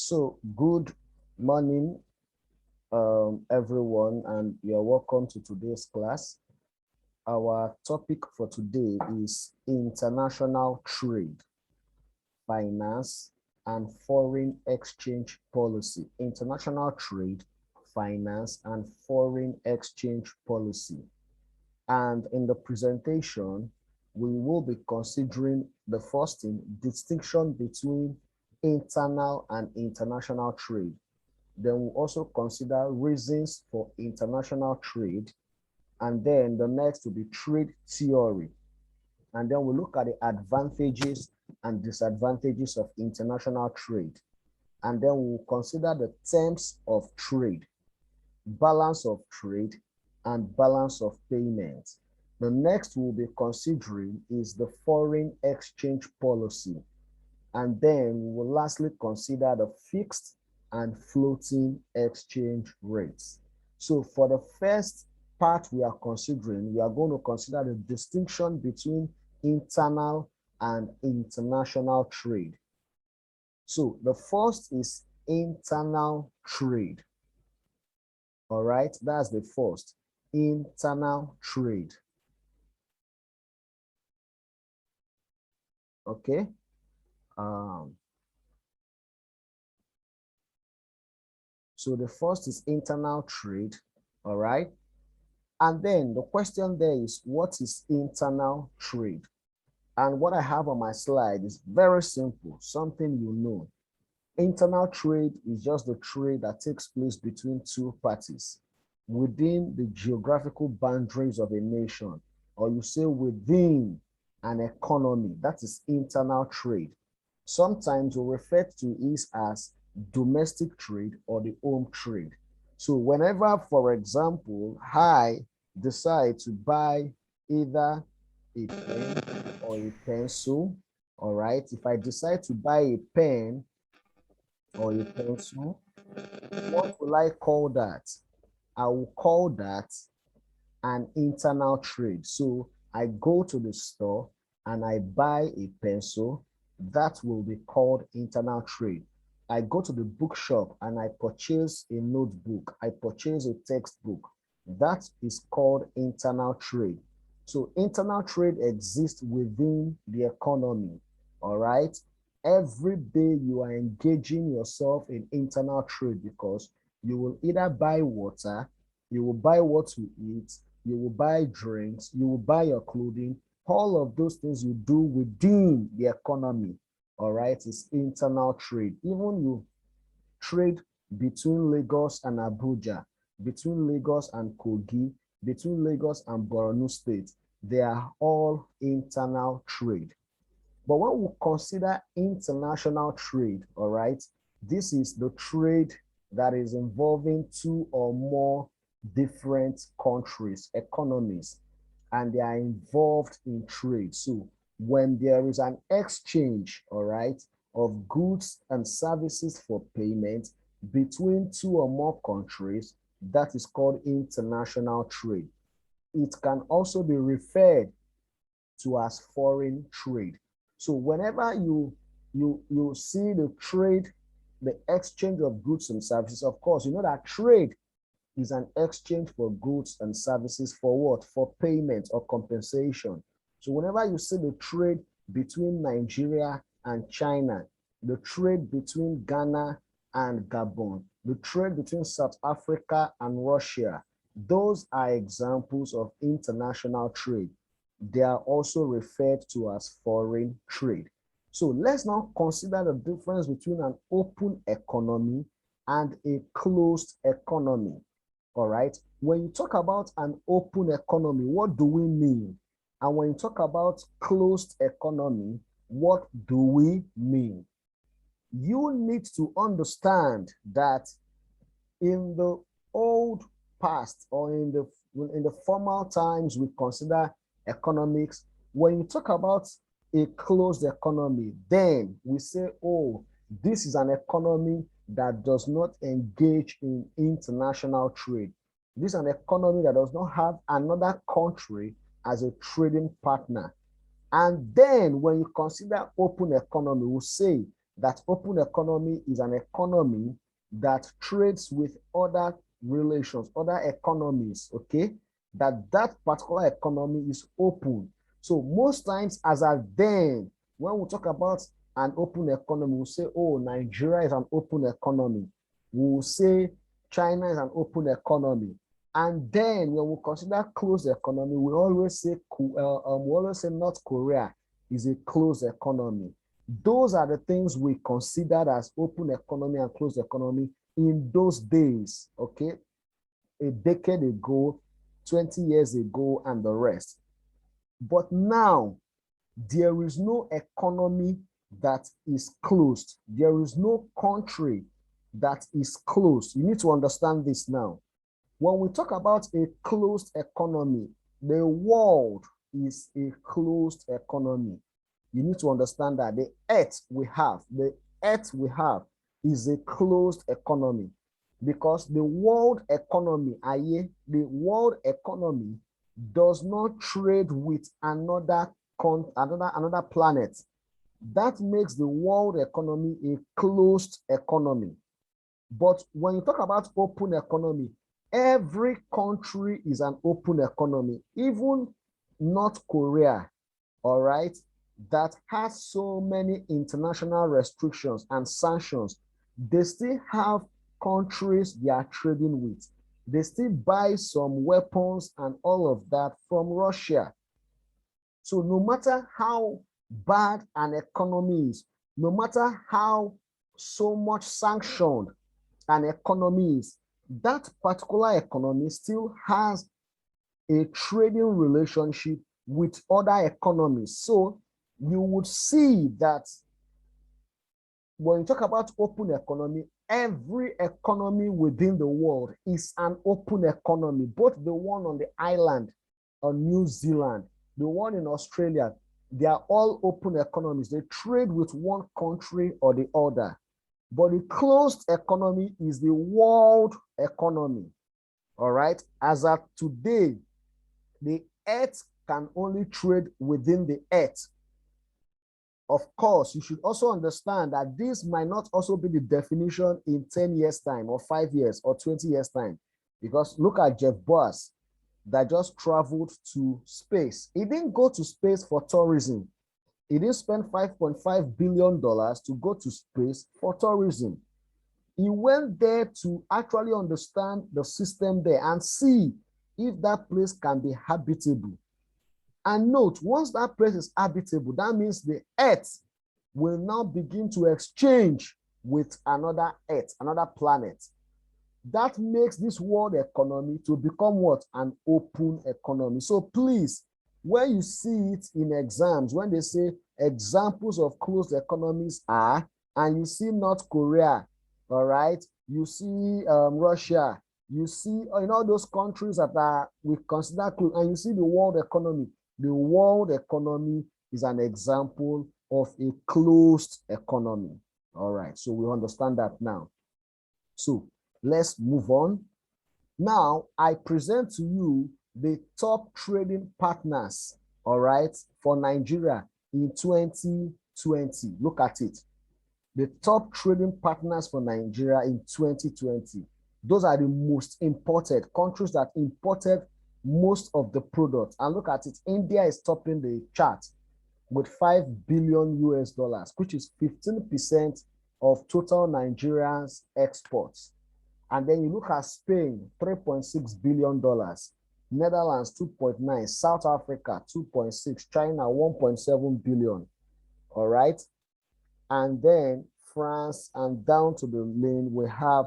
So, good morning, everyone, and you're welcome to today's class. Our topic for today is international trade, finance, and foreign exchange policy. International trade, finance, and foreign exchange policy. And in the presentation, we will be considering the first thing, distinction between internal and international trade. Then we'll also consider reasons for international trade. And then the next will be trade theory. And then we'll look at the advantages and disadvantages of international trade. And then we'll consider the terms of trade, balance of trade, and balance of payment. The next we'll be considering is the foreign exchange policy. And then we will lastly consider the fixed and floating exchange rates. So for the first part we are considering, we are going to consider the distinction between internal and international trade. So the first is internal trade. All right, that's the first, internal trade. Okay. So the first is internal trade, all right? And then the question there is, what is internal trade? And what I have on my slide is very simple, something you know. Internal trade is just the trade that takes place between two parties within the geographical boundaries of a nation, or you say within an economy. That is internal trade. Sometimes we refer to it as domestic trade or the home trade. So whenever, for example, I decide to buy either a pen or a pencil, all right, if I decide to buy a pen or a pencil, what will I call that? I will call that an internal trade. So I go to the store and I buy a pencil, that will be called internal trade. I go to the bookshop and I purchase a notebook, I purchase a textbook, that is called internal trade. So internal trade exists within the economy, all right? Every day you are engaging yourself in internal trade because you will either buy water, you will buy what to eat, you will buy drinks, you will buy your clothing. All of those things you do within the economy, all right, is internal trade. Even you trade between Lagos and Abuja, between Lagos and Kogi, between Lagos and Borno State, they are all internal trade. But when we consider international trade, all right, this is the trade that is involving two or more different countries, economies, and they are involved in trade. So when there is an exchange, all right, of goods and services for payment between two or more countries, that is called international trade. It can also be referred to as foreign trade. So whenever you see the trade, the exchange of goods and services, of course, you know that trade is an exchange for goods and services for what? For payment or compensation. So whenever you see the trade between Nigeria and China, the trade between Ghana and Gabon, the trade between South Africa and Russia, those are examples of international trade. They are also referred to as foreign trade. So let's now consider the difference between an open economy and a closed economy. All right. When you talk about an open economy, what do we mean? And when you talk about closed economy, what do we mean? You need to understand that in the old past or in the formal times we consider economics, when you talk about a closed economy, then we say, oh, this is an economy that does not engage in international trade. This is an economy that does not have another country as a trading partner. And then when you consider open economy, we'll say that open economy is an economy that trades with other relations, other economies, okay? That particular economy is open. So most times as at then, when we talk about an open economy, we'll say, oh, Nigeria is an open economy. We'll say China is an open economy. And then when we consider closed economy, we always say North Korea is a closed economy. Those are the things we considered as open economy and closed economy in those days, okay? A decade ago, 20 years ago, and the rest. But now, there is no economy that is closed. There is no country that is closed. You need to understand this now. When we talk about a closed economy, the world is a closed economy. You need to understand that the earth we have is a closed economy, because the world economy, does not trade with another planet. That makes the world economy a closed economy. But when you talk about open economy, every country is an open economy, even North Korea, all right, that has so many international restrictions and sanctions. They still have countries they are trading with. They still buy some weapons and all of that from Russia. So no matter how bad an economy is, no matter how so much sanctioned an economy is, that particular economy still has a trading relationship with other economies. So you would see that when you talk about open economy, every economy within the world is an open economy, both the one on the island on New Zealand, the one in Australia, they are all open economies. They trade with one country or the other. But the closed economy is the world economy. All right. As of today, the earth can only trade within the earth. Of course, you should also understand that this might not also be the definition in 10 years' time, or 5 years, or 20 years' time. Because look at Jeff Bezos that just traveled to space. He didn't go to space for tourism. He didn't spend $5.5 billion to go to space for tourism. He went there to actually understand the system there and see if that place can be habitable. And note, once that place is habitable, that means the earth will now begin to exchange with another earth, another planet. That makes this world economy to become what? An open economy. So please, when you see it in exams, when they say examples of closed economies are, and you see North Korea, all right, you see Russia, you see in all those countries that are we consider closed, and you see the world economy. The world economy is an example of a closed economy. All right, so we understand that now. So let's move on. Now, I present to you the top trading partners, all right, for Nigeria in 2020. Look at it. The top trading partners for Nigeria in 2020. Those are the most imported countries that imported most of the products. And look at it. India is topping the chart with 5 billion US dollars, which is 15% of total Nigerians' exports. And then you look at Spain, $3.6 billion, Netherlands, 2.9, South Africa, 2.6, China, 1.7 billion. All right. And then France, and down to the lane, we have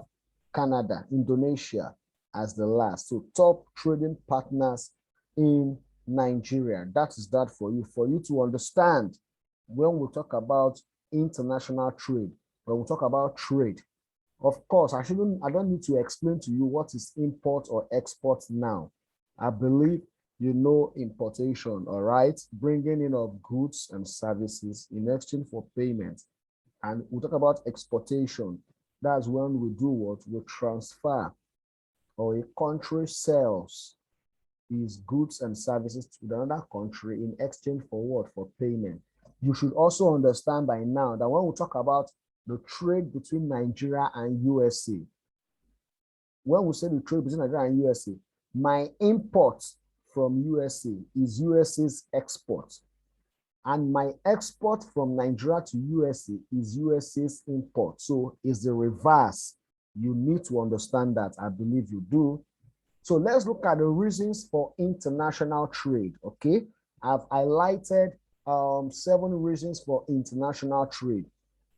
Canada, Indonesia as the last. So top trading partners in Nigeria. That is that for you to understand when we talk about international trade, when we talk about trade. Of course, I don't need to explain to you what is import or export now. I believe you know importation, all right? Bringing in of goods and services in exchange for payment. And we talk about exportation. That's when we do what? We transfer, or a country sells its goods and services to another country in exchange for what? For payment. You should also understand by now that when we talk about the trade between Nigeria and USA. When we say the trade between Nigeria and USA, my import from USA is USA's export. And my export from Nigeria to USA is USA's import. So it's the reverse. You need to understand that. I believe you do. So let's look at the reasons for international trade, okay? I've highlighted 7 reasons for international trade.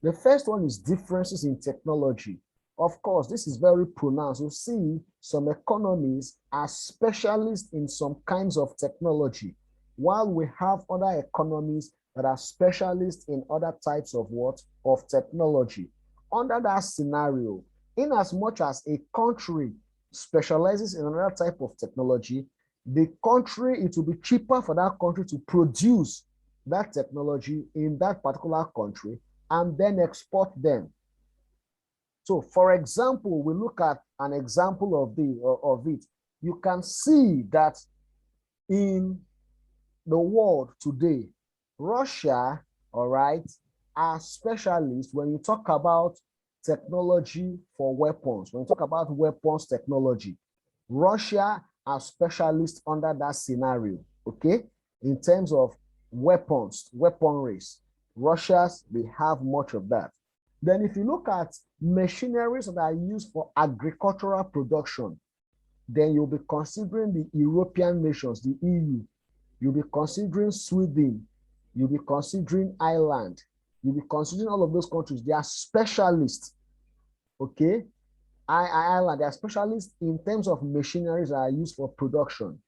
The first one is differences in technology. Of course, this is very pronounced. You see, some economies are specialists in some kinds of technology, while we have other economies that are specialists in other types of what? Of technology. Under that scenario, in as much as a country specializes in another type of technology, the country, it will be cheaper for that country to produce that technology in that particular country and then export them. So, for example, we look at an example of it. You can see that in the world today, Russia, all right, are specialists when you talk about technology for weapons. When you talk about weapons technology, Russia are specialists under that scenario, okay? In terms of weapons, weaponries, Russia's, they have much of that. Then if you look at machineries that are used for agricultural production, then you'll be considering the European nations, the EU. You'll be considering Sweden. You'll be considering Ireland. You'll be considering all of those countries. They are specialists, okay? Ireland, they are specialists in terms of machineries that are used for production.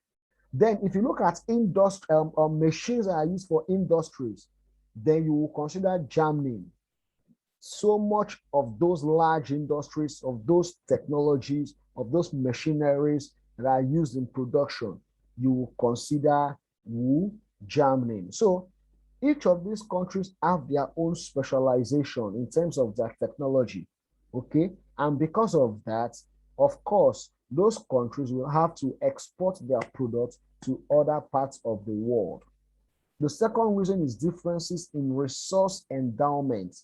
Then if you look at machines that are used for industries, then you will consider Germany. So much of those large industries, of those technologies, of those machineries that are used in production, you will consider Germany. So each of these countries have their own specialization in terms of their technology, okay? And because of that, of course, those countries will have to export their products to other parts of the world. The second reason is differences in resource endowment.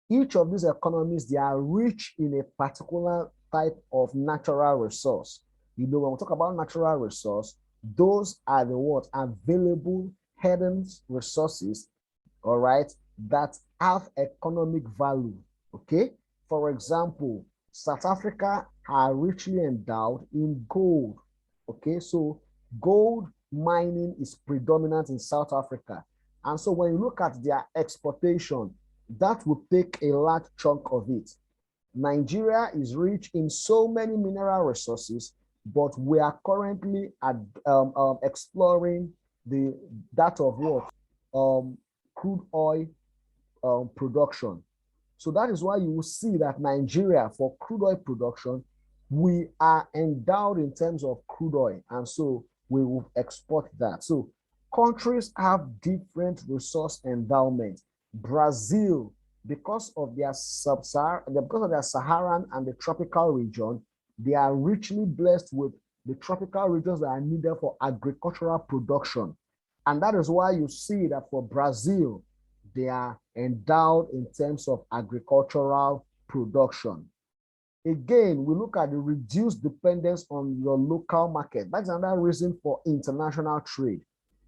Each of these economies, they are rich in a particular type of natural resource. You know, when we talk about natural resource, those are the what? Available hidden resources, all right, that have economic value, okay? For example, South Africa are richly endowed in gold, okay? So gold mining is predominant in South Africa. And so when you look at their exportation, that will take a large chunk of it. Nigeria is rich in so many mineral resources, but we are currently exploring that of what? Crude oil production. So that is why you will see that Nigeria, for crude oil production, we are endowed in terms of crude oil, and so we will export that. So countries have different resource endowment. Brazil, because of their Saharan and the tropical region, they are richly blessed with the tropical regions that are needed for agricultural production. And that is why you see that for Brazil, they are endowed in terms of agricultural production. Again, we look at the reduced dependence on your local market. That's another reason for international trade.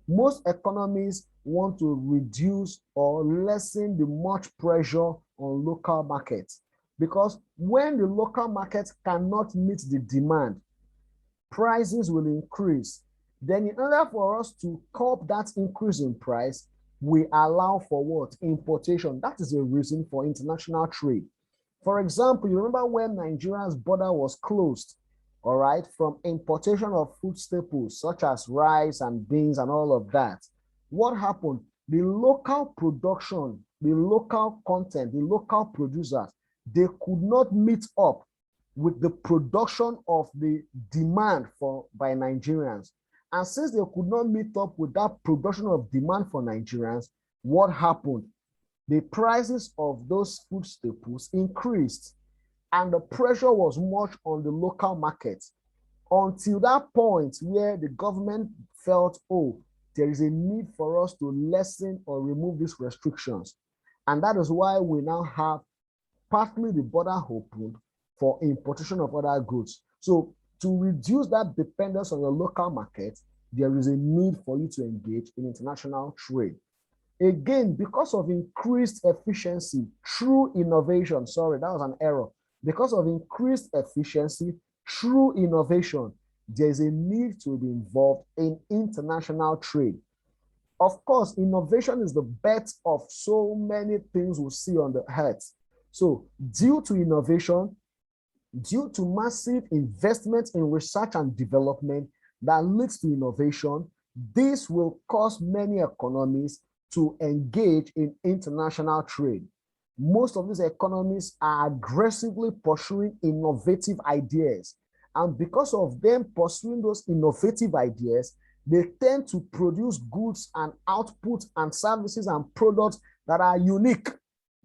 Most economies want to reduce or lessen the much pressure on local markets, because when the local market cannot meet the demand, prices will increase. Then in order for us to curb that increase in price, we allow for what? Importation. That is a reason for international trade. For example, you remember when Nigeria's border was closed, all right, from importation of food staples such as rice and beans and all of that. What happened? The local production, the local content, the local producers, they could not meet up with the production of the demand by Nigerians. And since they could not meet up with that production of demand for Nigerians, what happened? The prices of those food staples increased, and the pressure was much on the local market until that point where the government felt, oh, there is a need for us to lessen or remove these restrictions. And that is why we now have partly the border opened for importation of other goods. So to reduce that dependence on your local market, there is a need for you to engage in international trade. Again, because of increased efficiency through innovation, sorry, that was an error. Because of increased efficiency through innovation, there's a need to be involved in international trade. Of course, innovation is the birth of so many things we see on the earth. So due to innovation, due to massive investment in research and development that leads to innovation, this will cause many economies to engage in international trade. Most of these economies are aggressively pursuing innovative ideas. And because of them pursuing those innovative ideas, they tend to produce goods and output and services and products that are unique,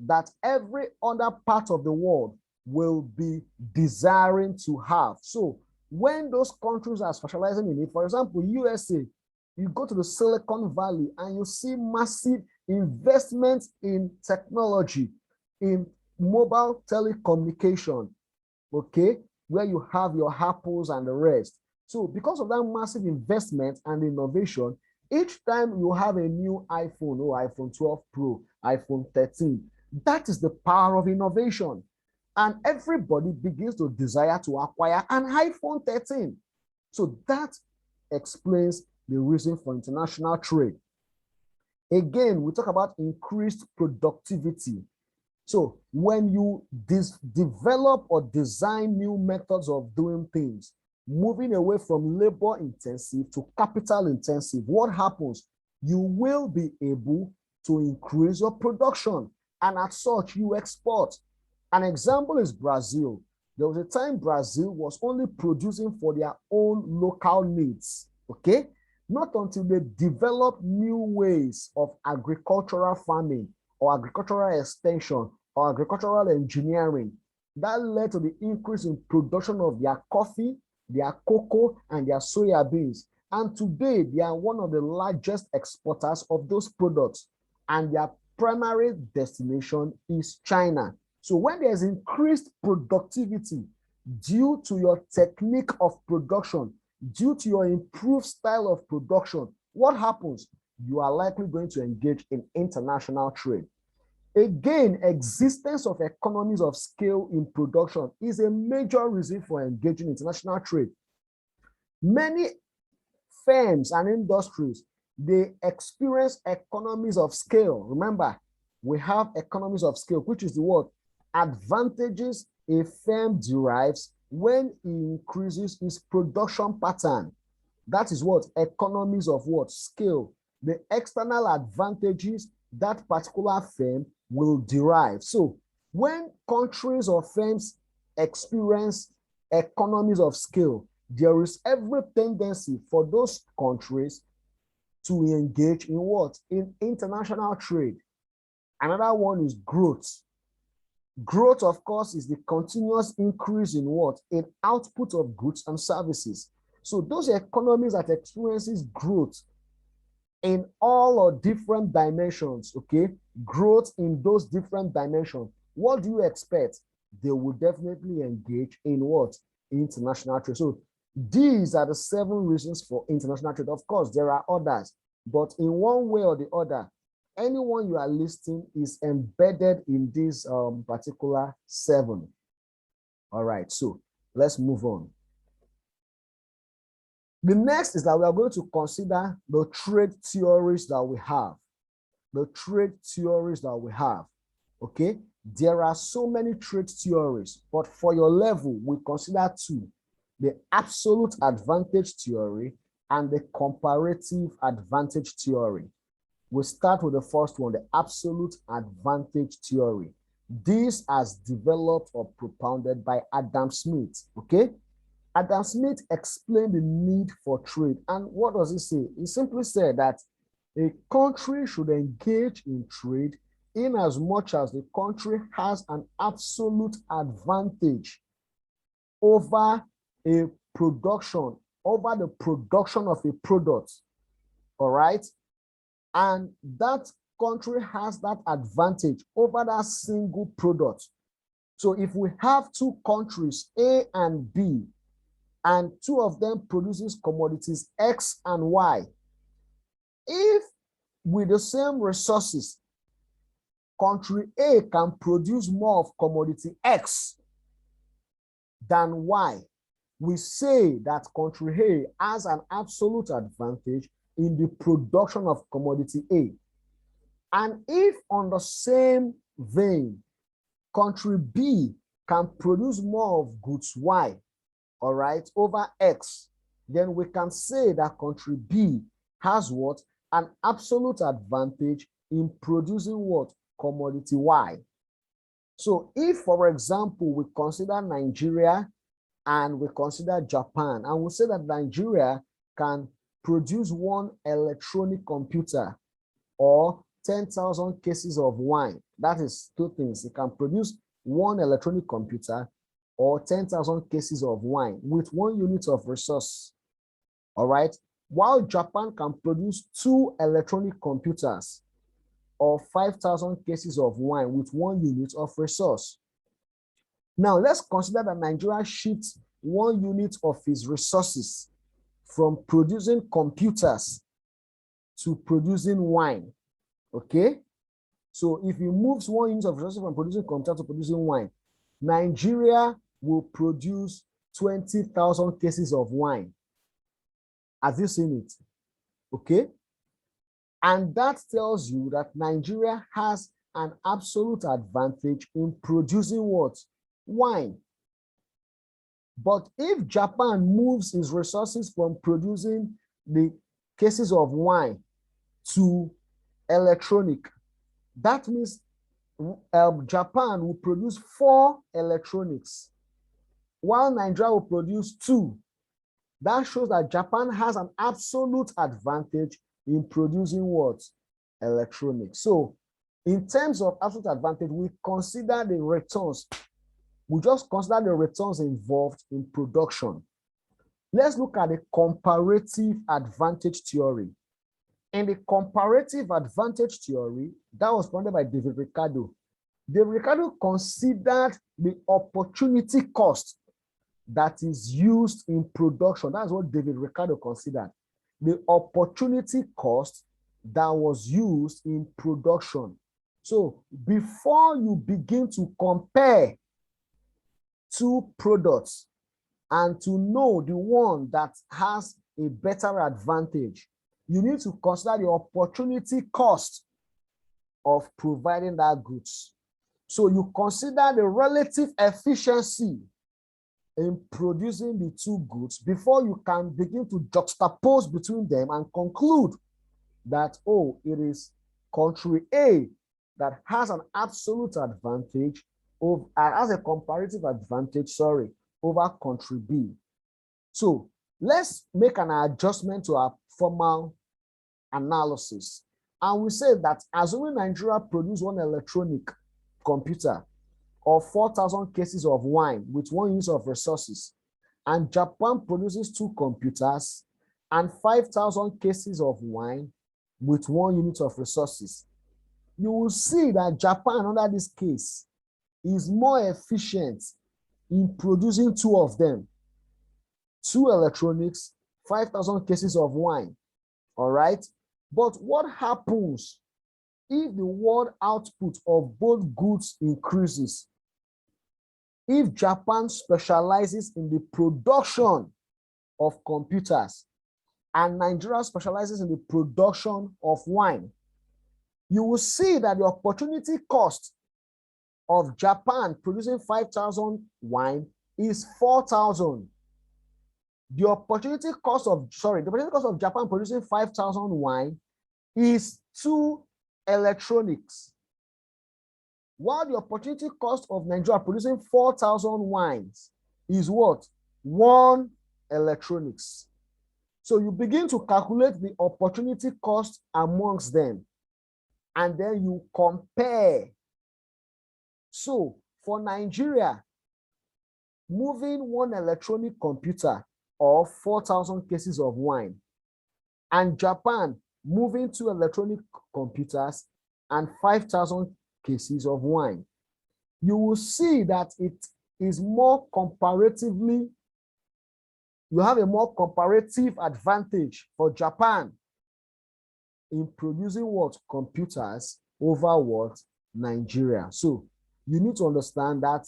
that every other part of the world will be desiring to have. So when those countries are specializing in it, for example, USA, you go to the Silicon Valley and you see massive investments in technology, in mobile telecommunication, okay, where you have your Apples and the rest. So because of that massive investment and innovation, each time you have a new iPhone, iPhone 12 Pro, iPhone 13, that is the power of innovation. And everybody begins to desire to acquire an iPhone 13. So that explains the reason for international trade. Again, we talk about increased productivity. So when you develop or design new methods of doing things, moving away from labor intensive to capital intensive, what happens? You will be able to increase your production, and as such, you export. An example is Brazil. There was a time Brazil was only producing for their own local needs, okay? Not until they developed new ways of agricultural farming or agricultural extension or agricultural engineering that led to the increase in production of their coffee, their cocoa, and their soya beans. And today, they are one of the largest exporters of those products, and their primary destination is China. So when there's increased productivity due to your technique of production, due to your improved style of production, what happens? You are likely going to engage in international trade. Again, existence of economies of scale in production is a major reason for engaging in international trade. Many firms and industries, they experience economies of scale. Remember, we have economies of scale, which is the word advantages a firm derives when it increases its production pattern. That is what economies of what scale, the external advantages that particular firm will derive. So when countries or firms experience economies of scale, there is every tendency for those countries to engage in what? In international trade. Another one is growth. Growth, of course, is the continuous increase in what? In output of goods and services. So those economies that experiences growth in all or different dimensions, okay? Growth in those different dimensions. What do you expect? They will definitely engage in what? International trade. So these are the 7 reasons for international trade. Of course, there are others, but in one way or the other, anyone you are listing is embedded in this particular 7. All right, so let's move on. The next is that we are going to consider the trade theories that we have. The trade theories that we have, okay? There are so many trade theories, but for your level, we consider 2. The absolute advantage theory and the comparative advantage theory. We'll start with the first one, the absolute advantage theory. This has developed or propounded by Adam Smith, okay? Adam Smith explained the need for trade. And what does he say? He simply said that a country should engage in trade in as much as the country has an absolute advantage over a production, over the production of a product, all right? And that country has that advantage over that single product. So if we have two countries, A and B, and two of them produces commodities X and Y, if with the same resources, country A can produce more of commodity X than Y, we say that country A has an absolute advantage in the production of commodity A. And if on the same vein, country B can produce more of goods Y, all right, over X, then we can say that country B has what? An absolute advantage in producing what? Commodity Y. So if, for example, we consider Nigeria and we consider Japan, and we say that Nigeria can produce one electronic computer or 10,000 cases of wine. That is two things. It can produce one electronic computer or 10,000 cases of wine with 1 unit of resource. All right. While Japan can produce 2 electronic computers or 5,000 cases of wine with 1 unit of resource. Now, let's consider that Nigeria shifts 1 unit of its resources from producing computers to producing wine. Okay? So if it moves 1 unit of resources from producing computer to producing wine, Nigeria will produce 20,000 cases of wine. Have you seen it? Okay? And that tells you that Nigeria has an absolute advantage in producing what? Wine. But if Japan moves its resources from producing the cases of wine to electronic, that means Japan will produce 4 electronics, while Nigeria will produce 2. That shows that Japan has an absolute advantage in producing what? Electronics. So in terms of absolute advantage, we consider the returns. We just consider the returns involved in production. Let's look at the comparative advantage theory. In the comparative advantage theory, that was founded by David Ricardo. David Ricardo considered the opportunity cost that is used in production. That's what David Ricardo considered. The opportunity cost that was used in production. So before you begin to compare 2 products and to know the one that has a better advantage, you need to consider the opportunity cost of providing that goods. So you consider the relative efficiency in producing the 2 goods before you can begin to juxtapose between them and conclude that, oh, it is country A that has an absolute advantage of, has a comparative advantage, over country B. So let's make an adjustment to our formal analysis. And we say that assuming Nigeria produce 1 electronic computer or 4,000 cases of wine with 1 unit of resources, and Japan produces 2 computers and 5,000 cases of wine with 1 unit of resources, you will see that Japan, under this case, is more efficient in producing 2 of them. 2 electronics, 5,000 cases of wine. All right? But what happens if the world output of both goods increases? If Japan specializes in the production of computers and Nigeria specializes in the production of wine, you will see that the opportunity cost of Japan producing 5,000 wine is 4,000. The opportunity cost of Japan producing 5,000 wine is 2 electronics, while the opportunity cost of Nigeria producing 4,000 wines is what? 1 electronics. So you begin to calculate the opportunity cost amongst them, and then you compare. So for Nigeria, moving 1 electronic computer or 4,000 cases of wine, and Japan moving 2 electronic computers and 5,000 cases of wine. You will see that it is more comparatively, you have a more comparative advantage for Japan in producing what? Computers over what? Nigeria. So you need to understand that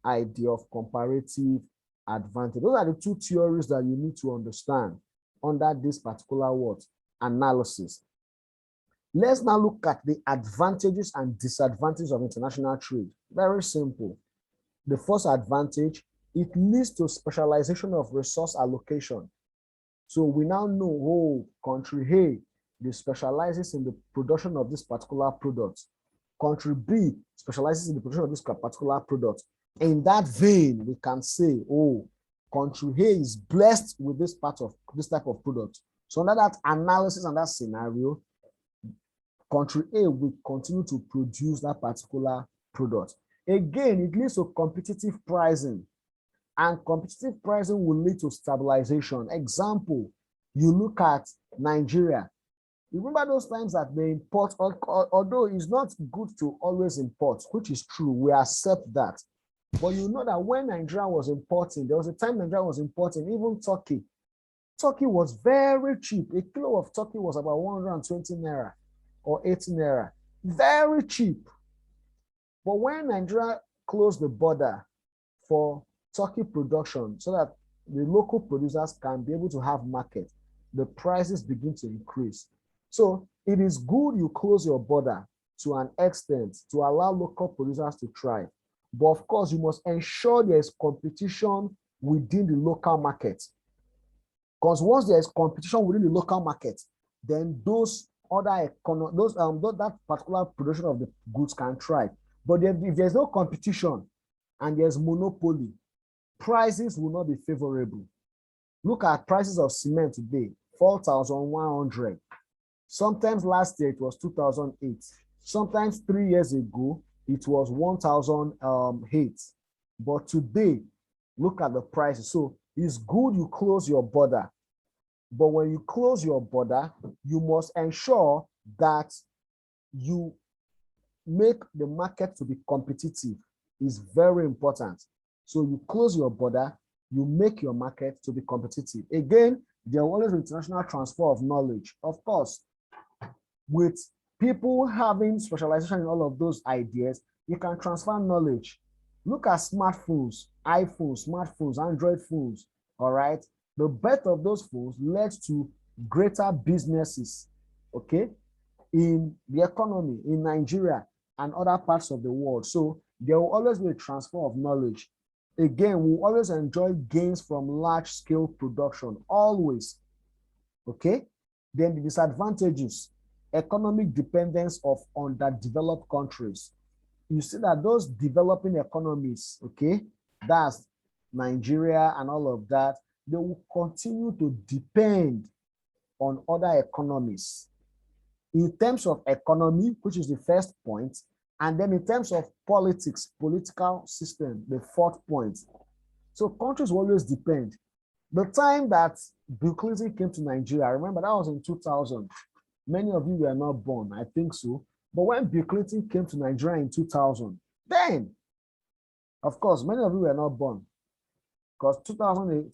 idea of comparative advantage. Those are the two theories that you need to understand under this particular what? Analysis. Let's now look at the advantages and disadvantages of international trade. Very simple. The first advantage, it leads to specialization of resource allocation. So we now know, oh, country A, they specializes in the production of this particular product. Country B specializes in the production of this particular product. In that vein, we can say, oh, country A is blessed with this type of product. So under that analysis and that scenario, country A will continue to produce that particular product. Again, it leads to competitive pricing, and competitive pricing will lead to stabilization. Example, you look at Nigeria. You remember those times that they import, although it's not good to always import, which is true, we accept that. But you know that when Nigeria was importing, there was a time Nigeria was importing, even Turkey. Turkey was very cheap. A kilo of turkey was about 120 naira or 80 naira. Very cheap. But when Nigeria closed the border for turkey production so that the local producers can be able to have market, the prices begin to increase. So it is good you close your border to an extent to allow local producers to thrive. But of course, you must ensure there is competition within the local market. Because once there is competition within the local market, then those other that particular production of the goods can thrive. But if there's no competition and there's monopoly, prices will not be favorable. Look at prices of cement today, 4,100. Sometimes last year it was 2008. Sometimes 3 years ago it was 1,008. But today, look at the prices. So it's good you close your border. But when you close your border, you must ensure that you make the market to be competitive. Is very important. So you close your border, you make your market to be competitive. Again, there will always be international transfer of knowledge. Of course, with people having specialization in all of those ideas, you can transfer knowledge. Look at smartphones, iPhones, smartphones, Android phones, all right? The birth of those phones led to greater businesses, okay, in the economy, in Nigeria and other parts of the world. So there will always be a transfer of knowledge. Again, we'll always enjoy gains from large-scale production, always, okay? Then the disadvantages, economic dependence of underdeveloped countries. You see that those developing economies, okay, that's Nigeria and all of that, they will continue to depend on other economies. In terms of economy, which is the first point, and then in terms of politics, political system, the fourth point. So countries will always depend. The time that Bill Clinton came to Nigeria, I remember that was in 2000. Many of you were not born, I think so. But when Bill Clinton came to Nigeria in 2000, then, of course, many of you were not born because 2000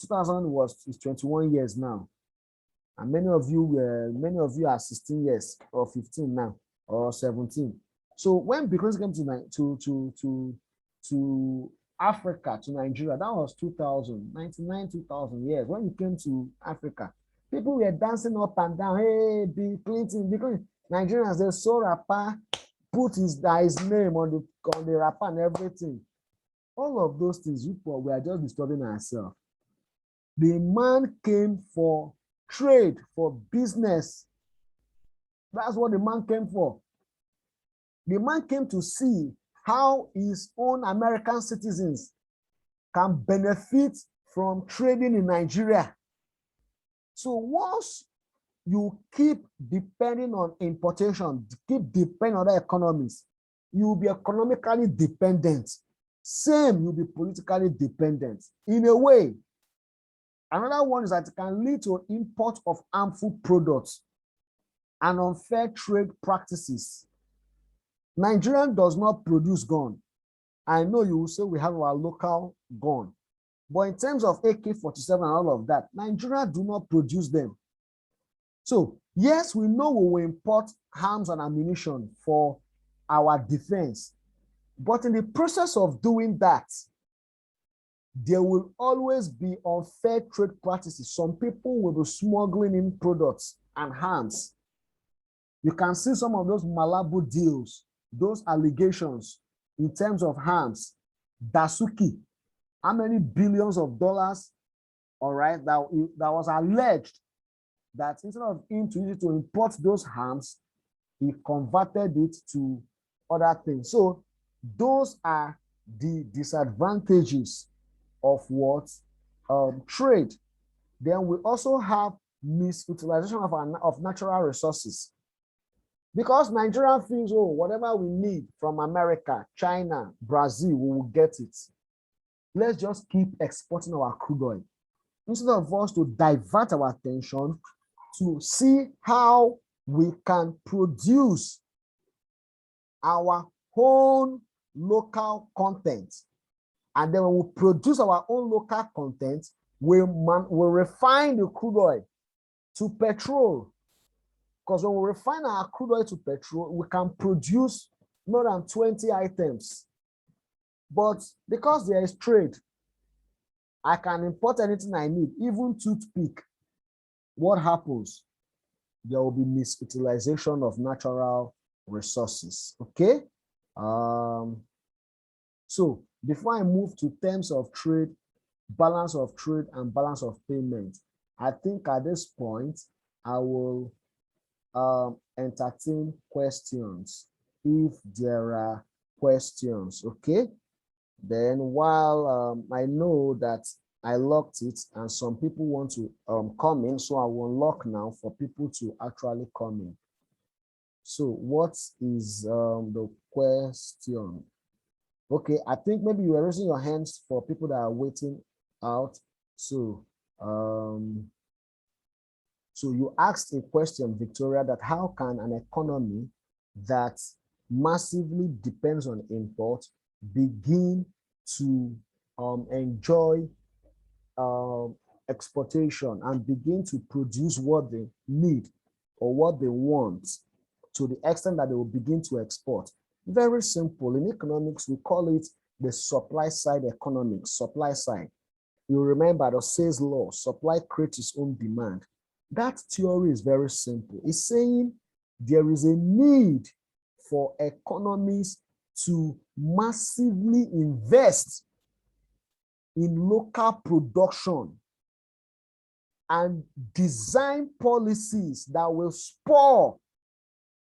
is 21 years now. And many of you are 16 years or 15 now or 17. So when Bill Clinton came to Africa, to Nigeria, that was 2000, 99, 2000 years. When he came to Africa, people were dancing up and down. Hey, Bill Clinton, because Nigerians, they saw rapper, put his name on the rapper and everything. All of those things, we are just disturbing ourselves. The man came for trade, for business. That's what the man came for. The man came to see how his own American citizens can benefit from trading in Nigeria. So once you keep depending on importation, keep depending on other economies, you will be economically dependent. Same, you'll be politically dependent. In a way, another one is that it can lead to import of harmful products and unfair trade practices. Nigeria does not produce gun. I know you will say we have our local gun, but in terms of AK-47 and all of that, Nigeria do not produce them. So yes, we know we will import arms and ammunition for our defense, but in the process of doing that, there will always be unfair trade practices. Some people will be smuggling in products and arms. You can see some of those Malabo deals, those allegations in terms of arms. Dasuki, how many billions of dollars, all right, that was alleged that instead of him to use it to import those arms, he converted it to other things. So those are the disadvantages of what trade. Then we also have misutilization of natural resources. Because Nigeria feels, oh, whatever we need from America, China, Brazil, we will get it. Let's just keep exporting our crude oil. Instead of us to divert our attention to see how we can produce our own local content. And then when we produce our own local content, we'll refine the crude oil to petrol. Because when we refine our crude oil to petrol, we can produce more than 20 items. But because there is trade, I can import anything I need, even toothpick. What happens? There will be misutilization of natural resources. Okay? So before I move to terms of trade, balance of trade, and balance of payment, I think at this point, I will entertain questions if there are questions. Okay? Then while I know that I locked it and some people want to come in, so I will unlock now for people to actually come in. So what is the question? Okay, I think maybe you are raising your hands for people that are waiting out. So so you asked a question, Victoria, that how can an economy that massively depends on import begin to enjoy exportation and begin to produce what they need or what they want to the extent that they will begin to export? Very simple. In economics, we call it the supply side economics, supply side. You remember the sales law, supply creates its own demand. That theory is very simple. It's saying there is a need for economies to massively invest in local production and design policies that will spur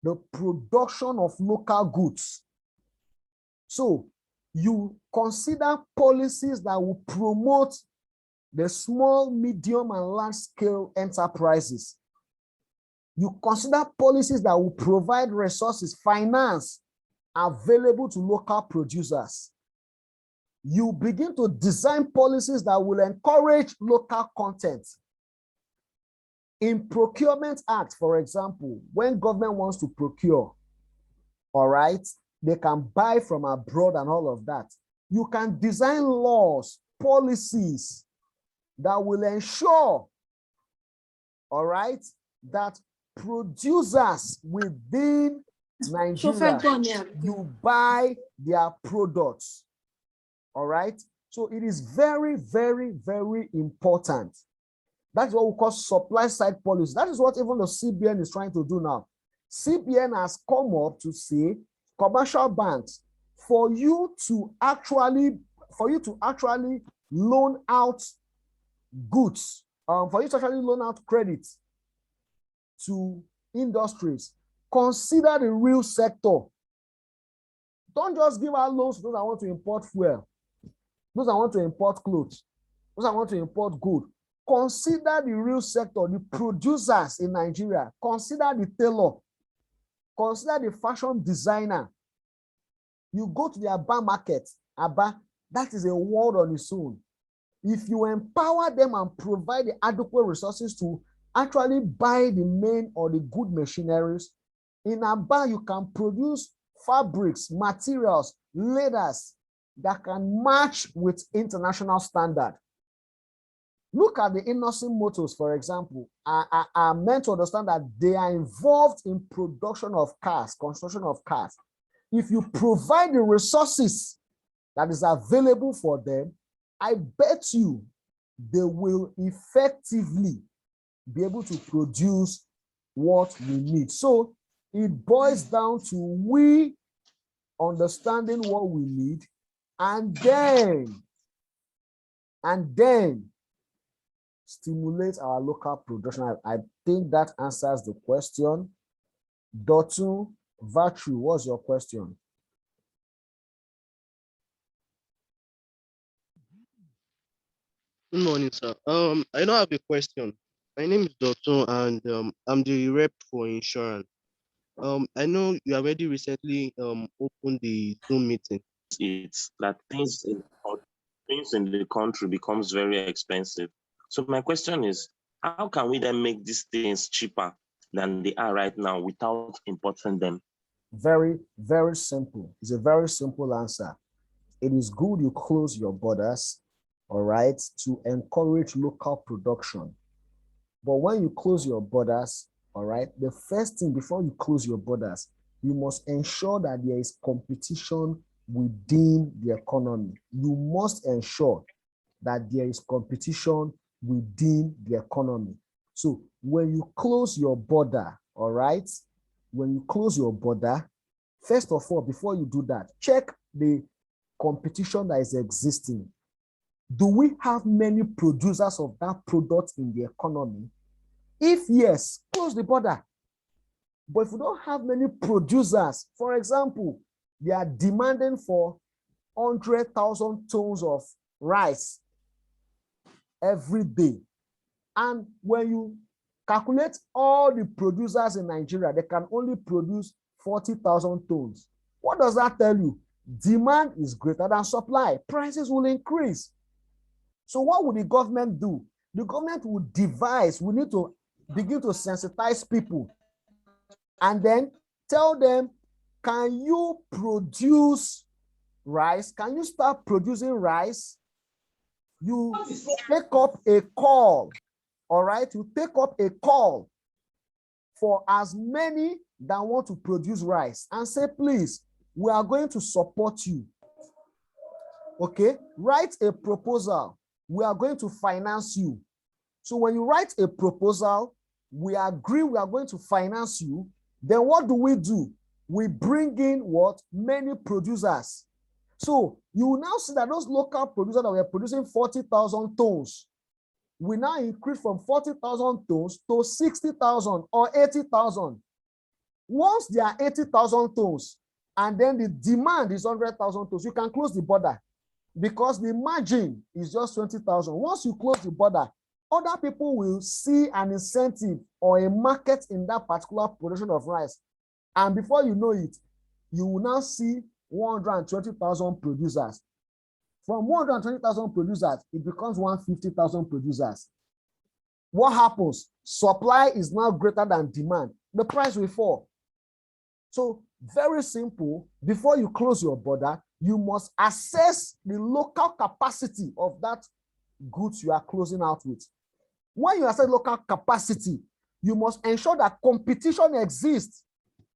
the production of local goods. So you consider policies that will promote the small, medium, and large-scale enterprises. You consider policies that will provide resources, finance, available to local producers. You begin to design policies that will encourage local content. In Procurement Act, for example, when government wants to procure, all right, they can buy from abroad and all of that. You can design laws, policies that will ensure, all right, that producers within Nigeria, you buy their products, all right? So it is very, very, very important. That's what we call supply side policy. That is what even the CBN is trying to do now. CBN has come up to say, commercial banks, for you to actually loan out goods, for you to actually loan out credit to industries, consider the real sector. Don't just give out loans to those that want to import fuel, those that want to import clothes, those that want to import goods. Consider the real sector, the producers in Nigeria. Consider the tailor. Consider the fashion designer. You go to the Aba market, Aba, that is a world on its own. If you empower them and provide the adequate resources to actually buy the main or the good machineries, in Aba, you can produce fabrics, materials, leathers that can match with international standard. Look at the innocent motors, for example, are meant to understand that they are involved in production of cars, construction of cars. If you provide the resources that is available for them, I bet you they will effectively be able to produce what we need. So it boils down to we understanding what we need and then stimulate our local production. I think that answers the question. Dotun Virtue, what's your question? Good morning, sir. I don't have a question. My name is Dotun, and I'm the rep for insurance. I know you already recently opened the Zoom meeting. It's that things in the country becomes very expensive. So my question is, how can we then make these things cheaper than they are right now without importing them? Very, very simple. It's a very simple answer. It is good you close your borders, all right, to encourage local production. But when you close your borders, all right, the first thing before you close your borders, you must ensure that there is competition within the economy. You must ensure that there is competition within the economy. So when you close your border, all right, when you close your border, first of all, before you do that, check the competition that is existing. Do we have many producers of that product in the economy? If yes, close the border. But if we don't have many producers, for example, they are demanding for 100,000 tons of rice every day. And when you calculate all the producers in Nigeria, they can only produce 40,000 tons. What does that tell you? Demand is greater than supply. Prices will increase. So what would the government do? The government would devise, we need to begin to sensitize people and then tell them, can you produce rice? Can you start producing rice? You take up a call, all right? You take up a call for as many that want to produce rice and say, please, we are going to support you. Okay, write a proposal. We are going to finance you. So when you write a proposal, we agree we are going to finance you. Then what do? We bring in what? Many producers. So you will now see that those local producers that were producing 40,000 tons, we now increase from 40,000 tons to 60,000 or 80,000. Once there are 80,000 tons and then the demand is 100,000 tons, you can close the border because the margin is just 20,000. Once you close the border, other people will see an incentive or a market in that particular production of rice. And before you know it, you will now see 120,000 producers. From 120,000 producers, it becomes 150,000 producers. What happens? Supply is now greater than demand. The price will fall. So very simple, before you close your border, you must assess the local capacity of that goods you are closing out with. When you assess local capacity, you must ensure that competition exists.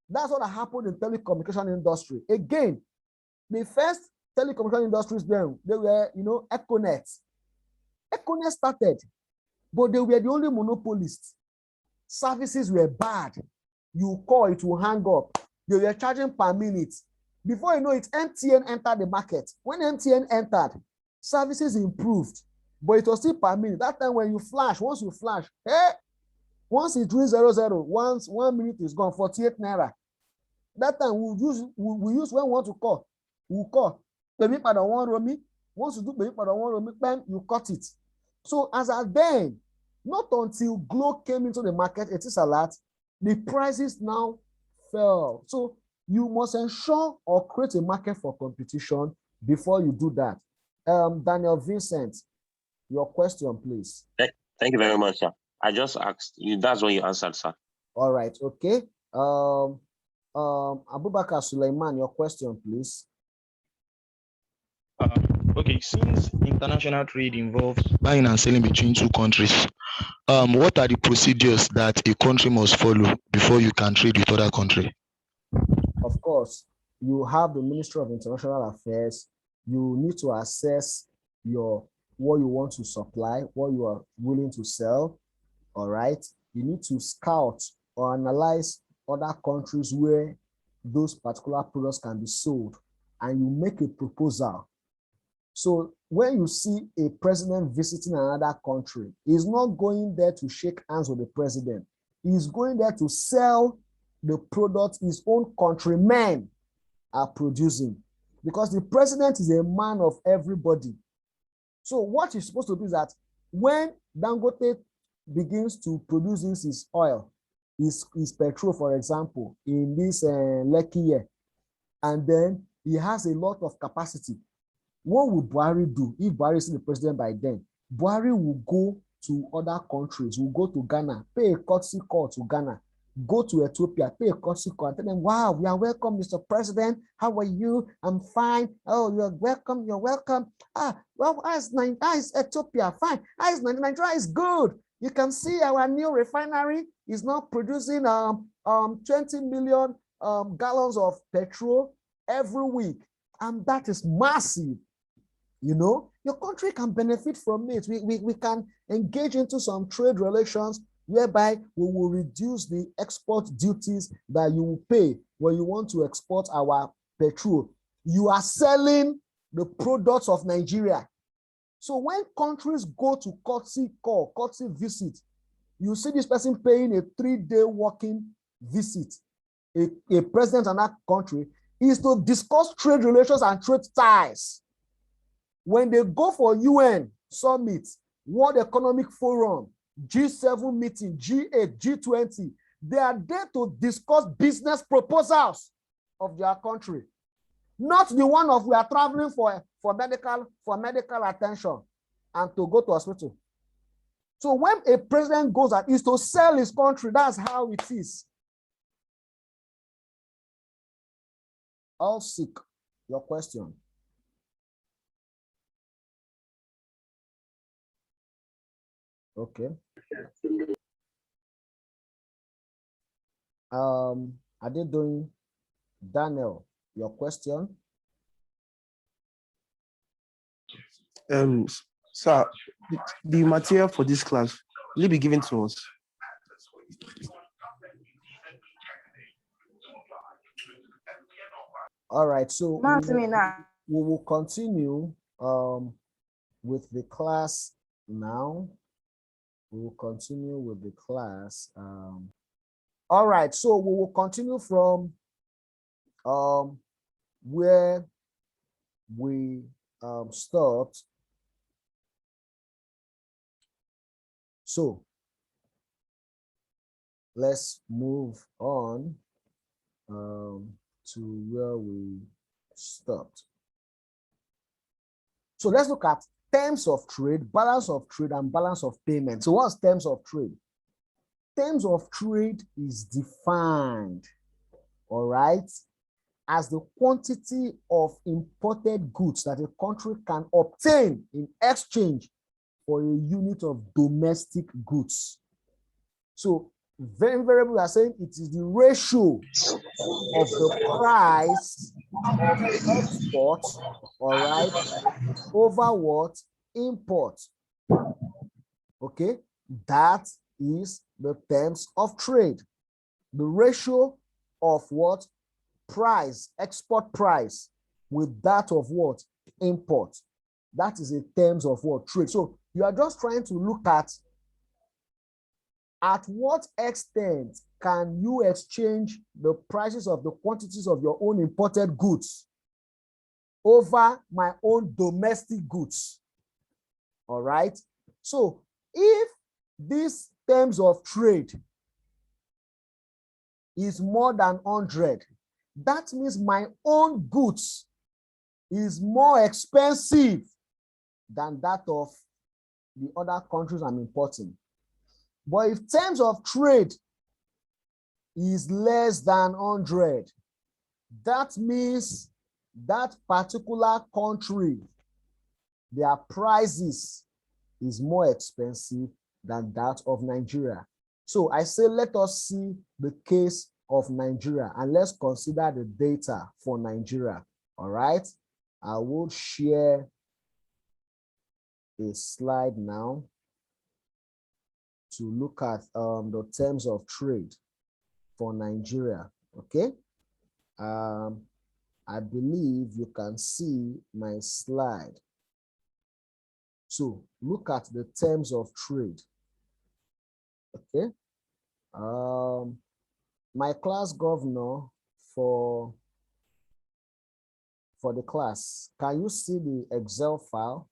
That's what happened in telecommunication industry. Again, the first telecommunication industries then, they were, Econet. Econet started, but they were the only monopolists. Services were bad. You call, it will hang up. They were charging per minute. Before you know it, MTN entered the market. When MTN entered, services improved, but it was still per minute. That time when you flash, once you flash, once it reaches 00, once 1 minute is gone, 48 naira. That time we use when we want to call, we'll call. Once you do bang, you cut it. So as at then, not until Glo came into the market, it is a lot, the prices now fell. So you must ensure or create a market for competition before you do that. Daniel Vincent, your question, please. Thank you very much, sir. I just asked you, that's what you answered, sir. All right, okay. Abubakar Suleiman, your question, please. Okay, since international trade involves buying and selling between two countries, what are the procedures that a country must follow before you can trade with other country? Of course, you have the Ministry of International Affairs. You need to assess what you want to supply, what you are willing to sell. All right. You need to scout or analyze other countries where those particular products can be sold, and you make a proposal. So when you see a president visiting another country, he's not going there to shake hands with the president. He's going there to sell the product his own countrymen are producing, because the president is a man of everybody. So what is supposed to be is that when Dangote begins to produce his oil, his petrol, for example, in this Lekki year, and then he has a lot of capacity, what will Buhari do if Buhari is the president by then? Buhari will go to other countries, will go to Ghana, pay a courtesy call to Ghana, go to Ethiopia, pay a courtesy call, and tell them, wow, we are welcome, Mr. President. How are you? I'm fine. Oh, you're welcome. You're welcome. Well, as Ethiopia? Fine. As Nigeria is good. You can see our new refinery is now producing 20 million gallons of petrol every week. And that is massive. You know, your country can benefit from it. We can engage into some trade relations whereby we will reduce the export duties that you will pay when you want to export our petrol. You are selling the products of Nigeria. So when countries go to courtesy call, courtesy visit, you see this person paying a 3-day working visit. A president of that country is to discuss trade relations and trade ties. When they go for UN summit, World Economic Forum, G7 meeting, G8, G20, they are there to discuss business proposals of their country, not the one of we are traveling for medical attention and to go to hospital. So when a president goes out, is to sell his country. That's how it is. All sick. Your question. Okay. Are they doing Daniel? Your question. Sir, the material for this class will it be given to us? All right, so we will continue with the class now. We will continue with the class. All right, so we will continue from where we stopped. So let's move on to where we stopped. So let's look at terms of trade, balance of trade, and balance of payment. So what's terms of trade? Terms of trade is defined, all right, as the quantity of imported goods that a country can obtain in exchange for a unit of domestic goods. So very, very, we are saying it is the ratio of the price of export, all right, over what? Import. Okay, that is the terms of trade. The ratio of what? Price, export price, with that of what? Import. That is in terms of what? Trade. So you are just trying to look at what extent can you exchange the prices of the quantities of your own imported goods over my own domestic goods. All right. So if these terms of trade is more than 100, that means my own goods is more expensive than that of the other countries I'm importing. But if terms of trade is less than 100. That means that particular country, their prices is more expensive than that of Nigeria. So I say, let us see the case of Nigeria and let's consider the data for Nigeria. All right. I will share a slide now to look at the terms of trade for Nigeria. Okay. I believe you can see my slide. So look at the terms of trade. Okay. My class governor for the class, can you see the Excel file?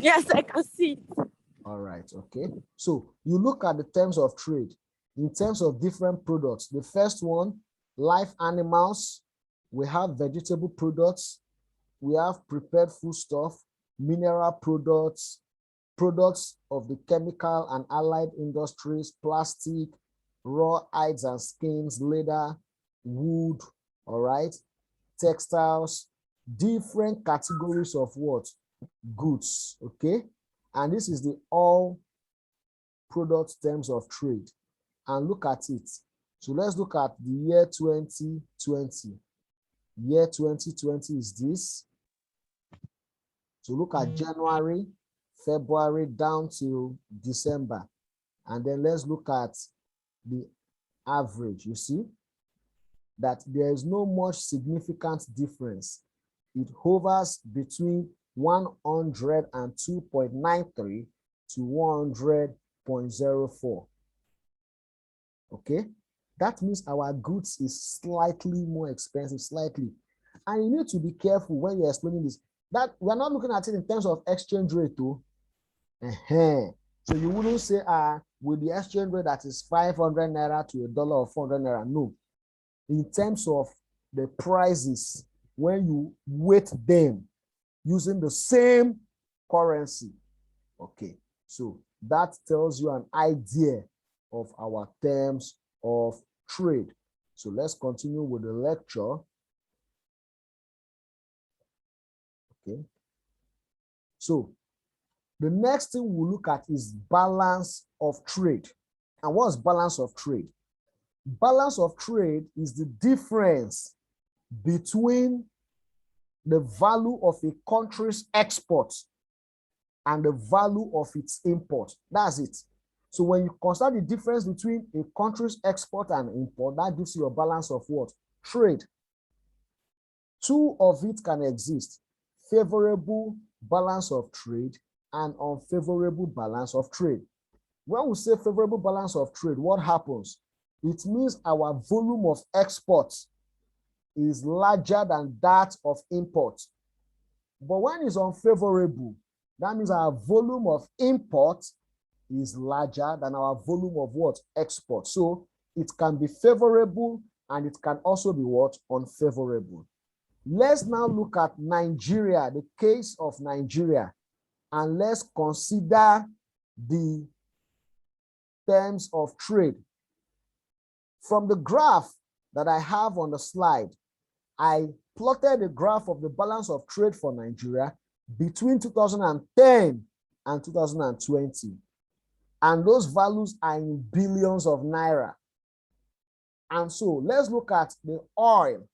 Yes, I can see it. All right, okay. So you look at the terms of trade in terms of different products. The first one, live animals. We have vegetable products. We have prepared foodstuff, mineral products, products of the chemical and allied industries, plastic, raw hides and skins, leather, wood, all right, textiles, different categories of what? Goods, okay? And this is the all product terms of trade. And look at it. So let's look at the year 2020. Year 2020 is this. So look at January, February down to December. And then let's look at the average. You see that there is no much significant difference. It hovers between 102.93 to 100.04. Okay, that means our goods is slightly more expensive, slightly. And you need to be careful when you're explaining this, that we're not looking at it in terms of exchange rate too. So you wouldn't say, with the exchange rate that is 500 naira to $1 or 400 naira. No, in terms of the prices, when you weight them using the same currency. Okay, so that tells you an idea of our terms of trade. So let's continue with the lecture. Okay, so the next thing we'll look at is balance of trade. And what's balance of trade? Balance of trade is the difference between the value of a country's export and the value of its import. That's it. So when you consider the difference between a country's export and import, that gives you a balance of what? Trade. Two of it can exist: favorable balance of trade and unfavorable balance of trade. When we say favorable balance of trade, what happens? It means our volume of exports is larger than that of import. But when it's unfavorable, that means our volume of import is larger than our volume of what? Export. So it can be favorable and it can also be what? Unfavorable. Let's now look at Nigeria, the case of Nigeria, and let's consider the terms of trade. From the graph that I have on the slide, I plotted a graph of the balance of trade for Nigeria between 2010 and 2020. And those values are in billions of naira. And so let's look at the oil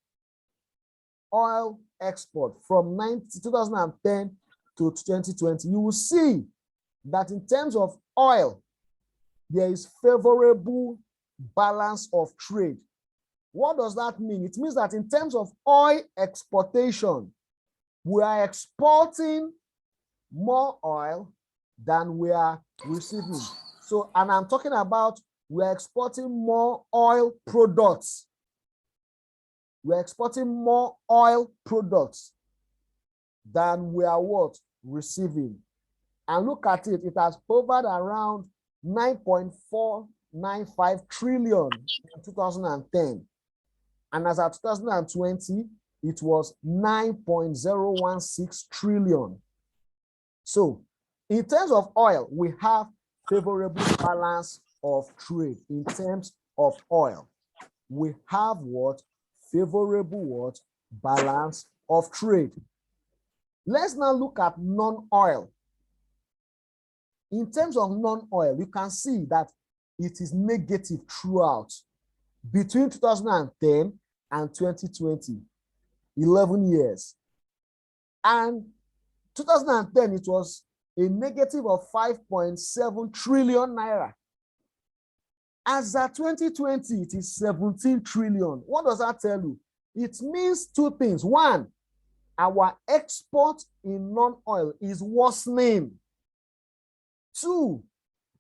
export from 2010 to 2020. You will see that in terms of oil, there is favorable balance of trade. What does that mean? It means that in terms of oil exportation, we are exporting more oil than we are receiving. So, and I'm talking about we're exporting more oil products. We're exporting more oil products than we are what? Receiving. And look at it, it has hovered around 9.495 trillion in 2010. And as of 2020, it was 9.016 trillion. So in terms of oil, we have favorable balance of trade in terms of oil. We have what? Favorable what? Balance of trade. Let's now look at non-oil. In terms of non-oil, you can see that it is negative throughout. Between 2010 and 2020, 11 years. And 2010, it was a negative of 5.7 trillion naira. As at 2020, it is 17 trillion. What does that tell you? It means two things. One, our export in non-oil is worsening. Two,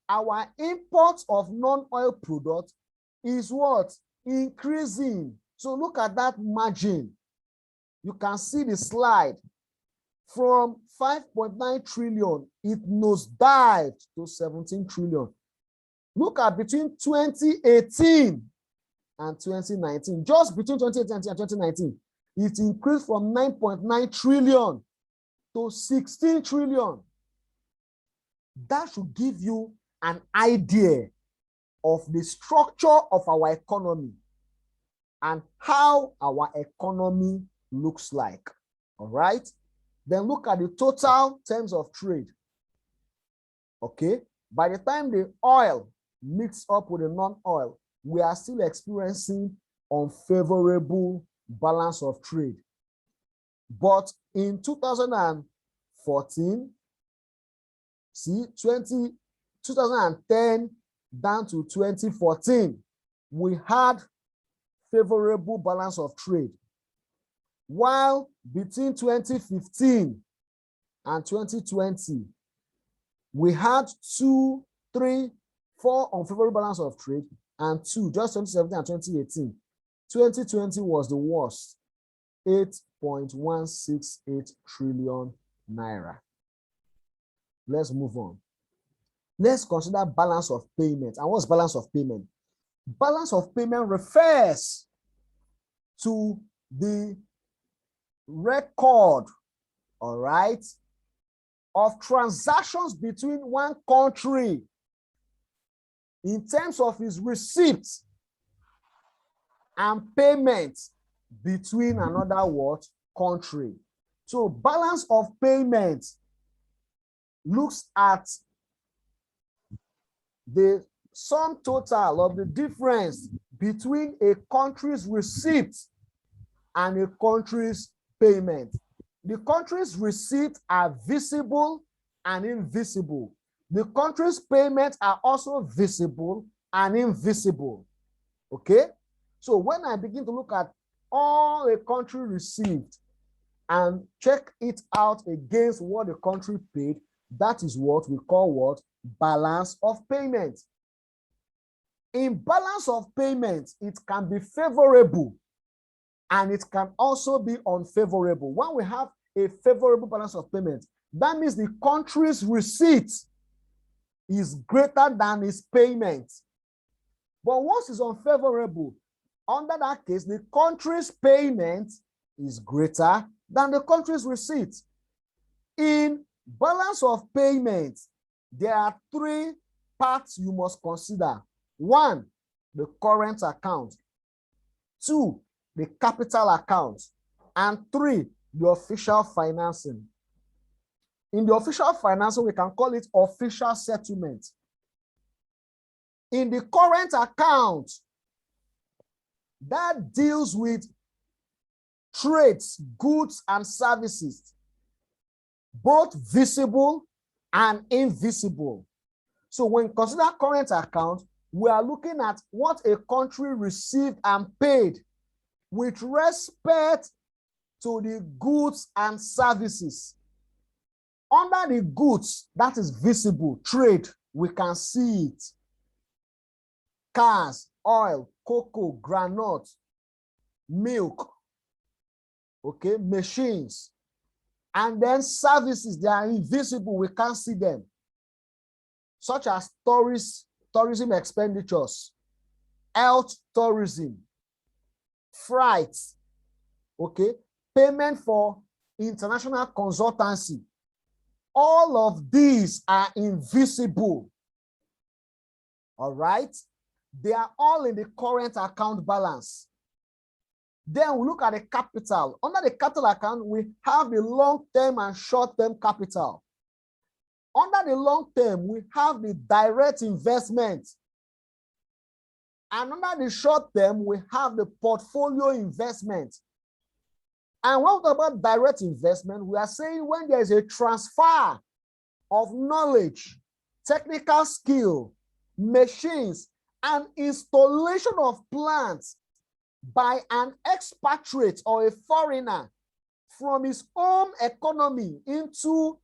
our import of non-oil products is what? Increasing. So look at that margin. You can see the slide. From 5.9 trillion, it nosedived to 17 trillion. Look at between 2018 and 2019. Just between 2018 and 2019, it increased from 9.9 trillion to 16 trillion. That should give you an idea of the structure of our economy and how our economy looks like. All right? Then look at the total terms of trade. Okay? By the time the oil mixed up with the non-oil, we are still experiencing unfavorable balance of trade. But in 2014, see, 2010 down to 2014, we had favorable balance of trade. While between 2015 and 2020, we had 2, 3, 4 unfavorable balance of trade, and 2, just 2017 and 2018. 2020 was the worst, 8.168 trillion naira. Let's move on. Let's consider balance of payment. And what's balance of payment? Balance of payment refers to the record, all right, of transactions between one country in terms of its receipts and payment between another what? Country. So balance of payment looks at the sum total of the difference between a country's receipts and a country's payment. The country's receipts are visible and invisible. The country's payments are also visible and invisible. Okay? So when I begin to look at all a country received and check it out against what the country paid, that is what we call what? Balance of payment. In balance of payment, it can be favorable and it can also be unfavorable. When we have a favorable balance of payment, that means the country's receipt is greater than its payment. But once it's unfavorable, under that case, the country's payment is greater than the country's receipt. In balance of payment, there are 3 parts you must consider. 1, the current account. 2, the capital account. And 3, the official financing. In the official financing, we can call it official settlement. In the current account, that deals with trades, goods, and services, both visible and invisible. So when consider current account, we are looking at what a country received and paid with respect to the goods and services. Under the goods, that is visible, trade, we can see it. Cars, oil, cocoa, granite, milk, okay, machines. And then services, they are invisible, we can't see them, such as tourism expenditures, health tourism, flights, okay, payment for international consultancy. All of these are invisible. All right. They are all in the current account balance. Then we look at the capital. Under the capital account, we have the long-term and short-term capital. Under the long term, we have the direct investment. And under the short term, we have the portfolio investment. And when we talk about direct investment, we are saying when there is a transfer of knowledge, technical skill, machines, and installation of plants by an expatriate or a foreigner from his home economy into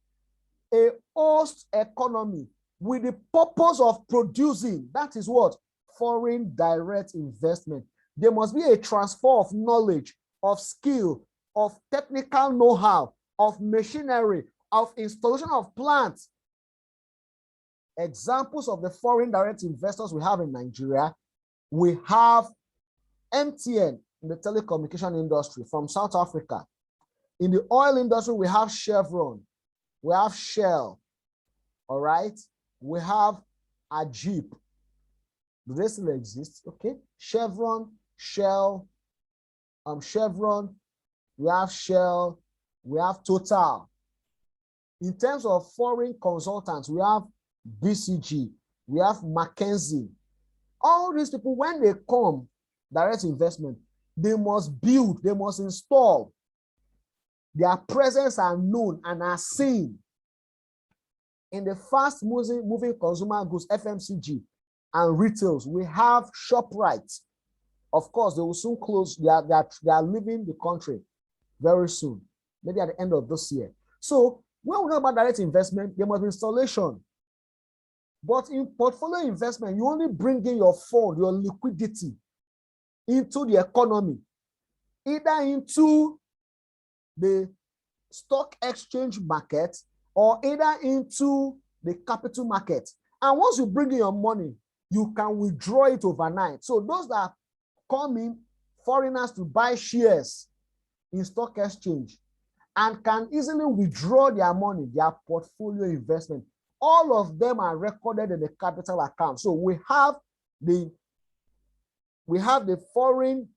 a host economy with the purpose of producing. That is what? Foreign direct investment. There must be a transfer of knowledge, of skill, of technical know-how, of machinery, of installation of plants. Examples of the foreign direct investors we have in Nigeria, we have MTN in the telecommunication industry from South Africa. In the oil industry, we have Chevron, we have Shell, all right? We have Ajib. Do they still exist? Okay. Chevron, Shell, Chevron, we have Shell, we have Total. In terms of foreign consultants, we have BCG, we have McKinsey. All these people, when they come, direct investment, they must build, they must install. Their presence are known and are seen. In the fast moving consumer goods, FMCG, and retails, we have ShopRite. Of course, they will soon close. They are leaving the country very soon, maybe at the end of this year. So when we talk about direct investment, there must be installation. But in portfolio investment, you only bring in your fund, your liquidity into the economy, either into the stock exchange market or either into the capital market. And once you bring in your money, you can withdraw it overnight. So those that come in, foreigners to buy shares in stock exchange and can easily withdraw their money, their portfolio investment, all of them are recorded in the capital account. So we have the foreign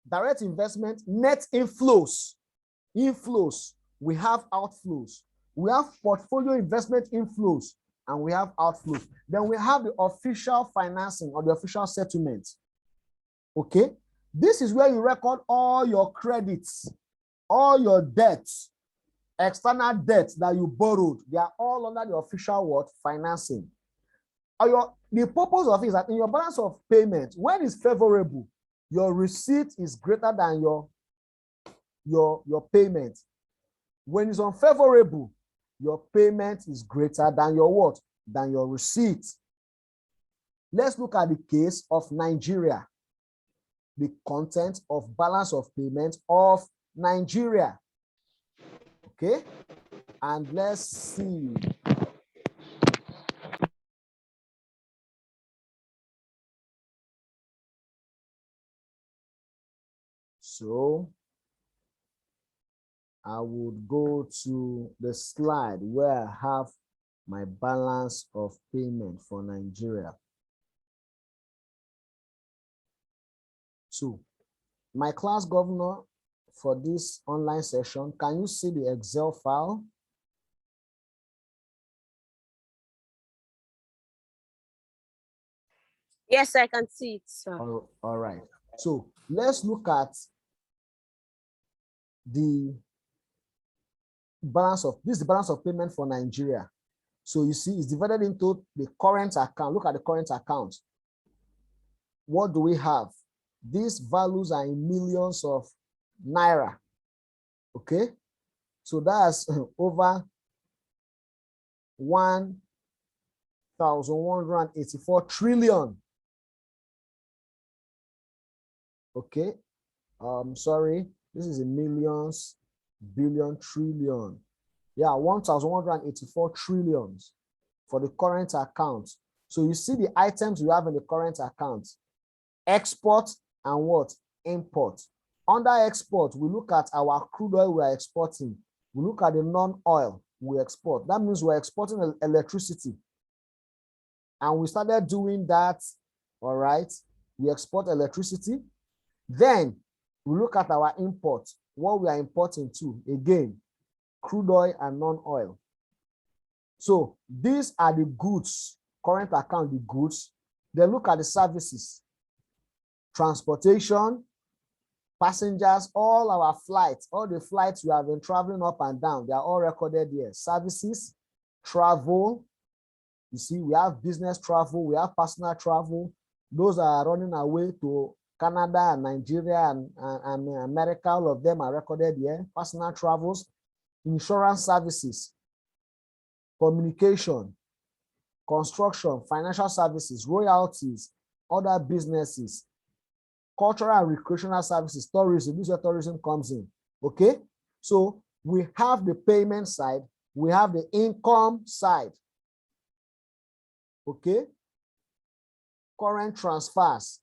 direct investment net inflows. We have outflows. We have portfolio investment inflows and we have outflows. Then we have the official financing or the official settlement. Okay, this is where you record all your credits, all your debts, external debts that you borrowed. They are all under the official what? Financing. The purpose of it is that in your balance of payment, when it's favorable, your receipt is greater than your payment. When it's unfavorable, your payment is greater than your what? Than your receipt. Let's look at the case of Nigeria. The content of balance of payment of Nigeria. Okay, and let's see. So I would go to the slide where I have my balance of payment for Nigeria. So my class governor for this online session, can you see the Excel file? Yes, I can see it, sir. All right. So let's look at the balance of the balance of payment for Nigeria. So you see, it's divided into the current account. Look at the current account. What do we have? These values are in millions of naira. Okay, so that's over 1,184 trillion. Okay, sorry, this is in millions, billion, trillion. Yeah, 1,184 trillions for the current account. So you see the items you have in the current account: export and what? Import. Under export, we look at our crude oil we are exporting. We look at the non-oil we export. That means we're exporting electricity. And we started doing that, all right? We export electricity. Then we look at our import, what we are importing to. Again, crude oil and non-oil. So these are the goods, current account, the goods. Then look at the services, transportation, passengers, all our flights, all the flights we have been traveling up and down, they are all recorded here. Services, travel, you see, we have business travel, we have personal travel. Those are running away to Canada and Nigeria and America, all of them are recorded here. Personal travels, insurance services, communication, construction, financial services, royalties, other businesses, cultural and recreational services, tourism. This is where tourism comes in. Okay, so we have the payment side, we have the income side. Okay, current transfers.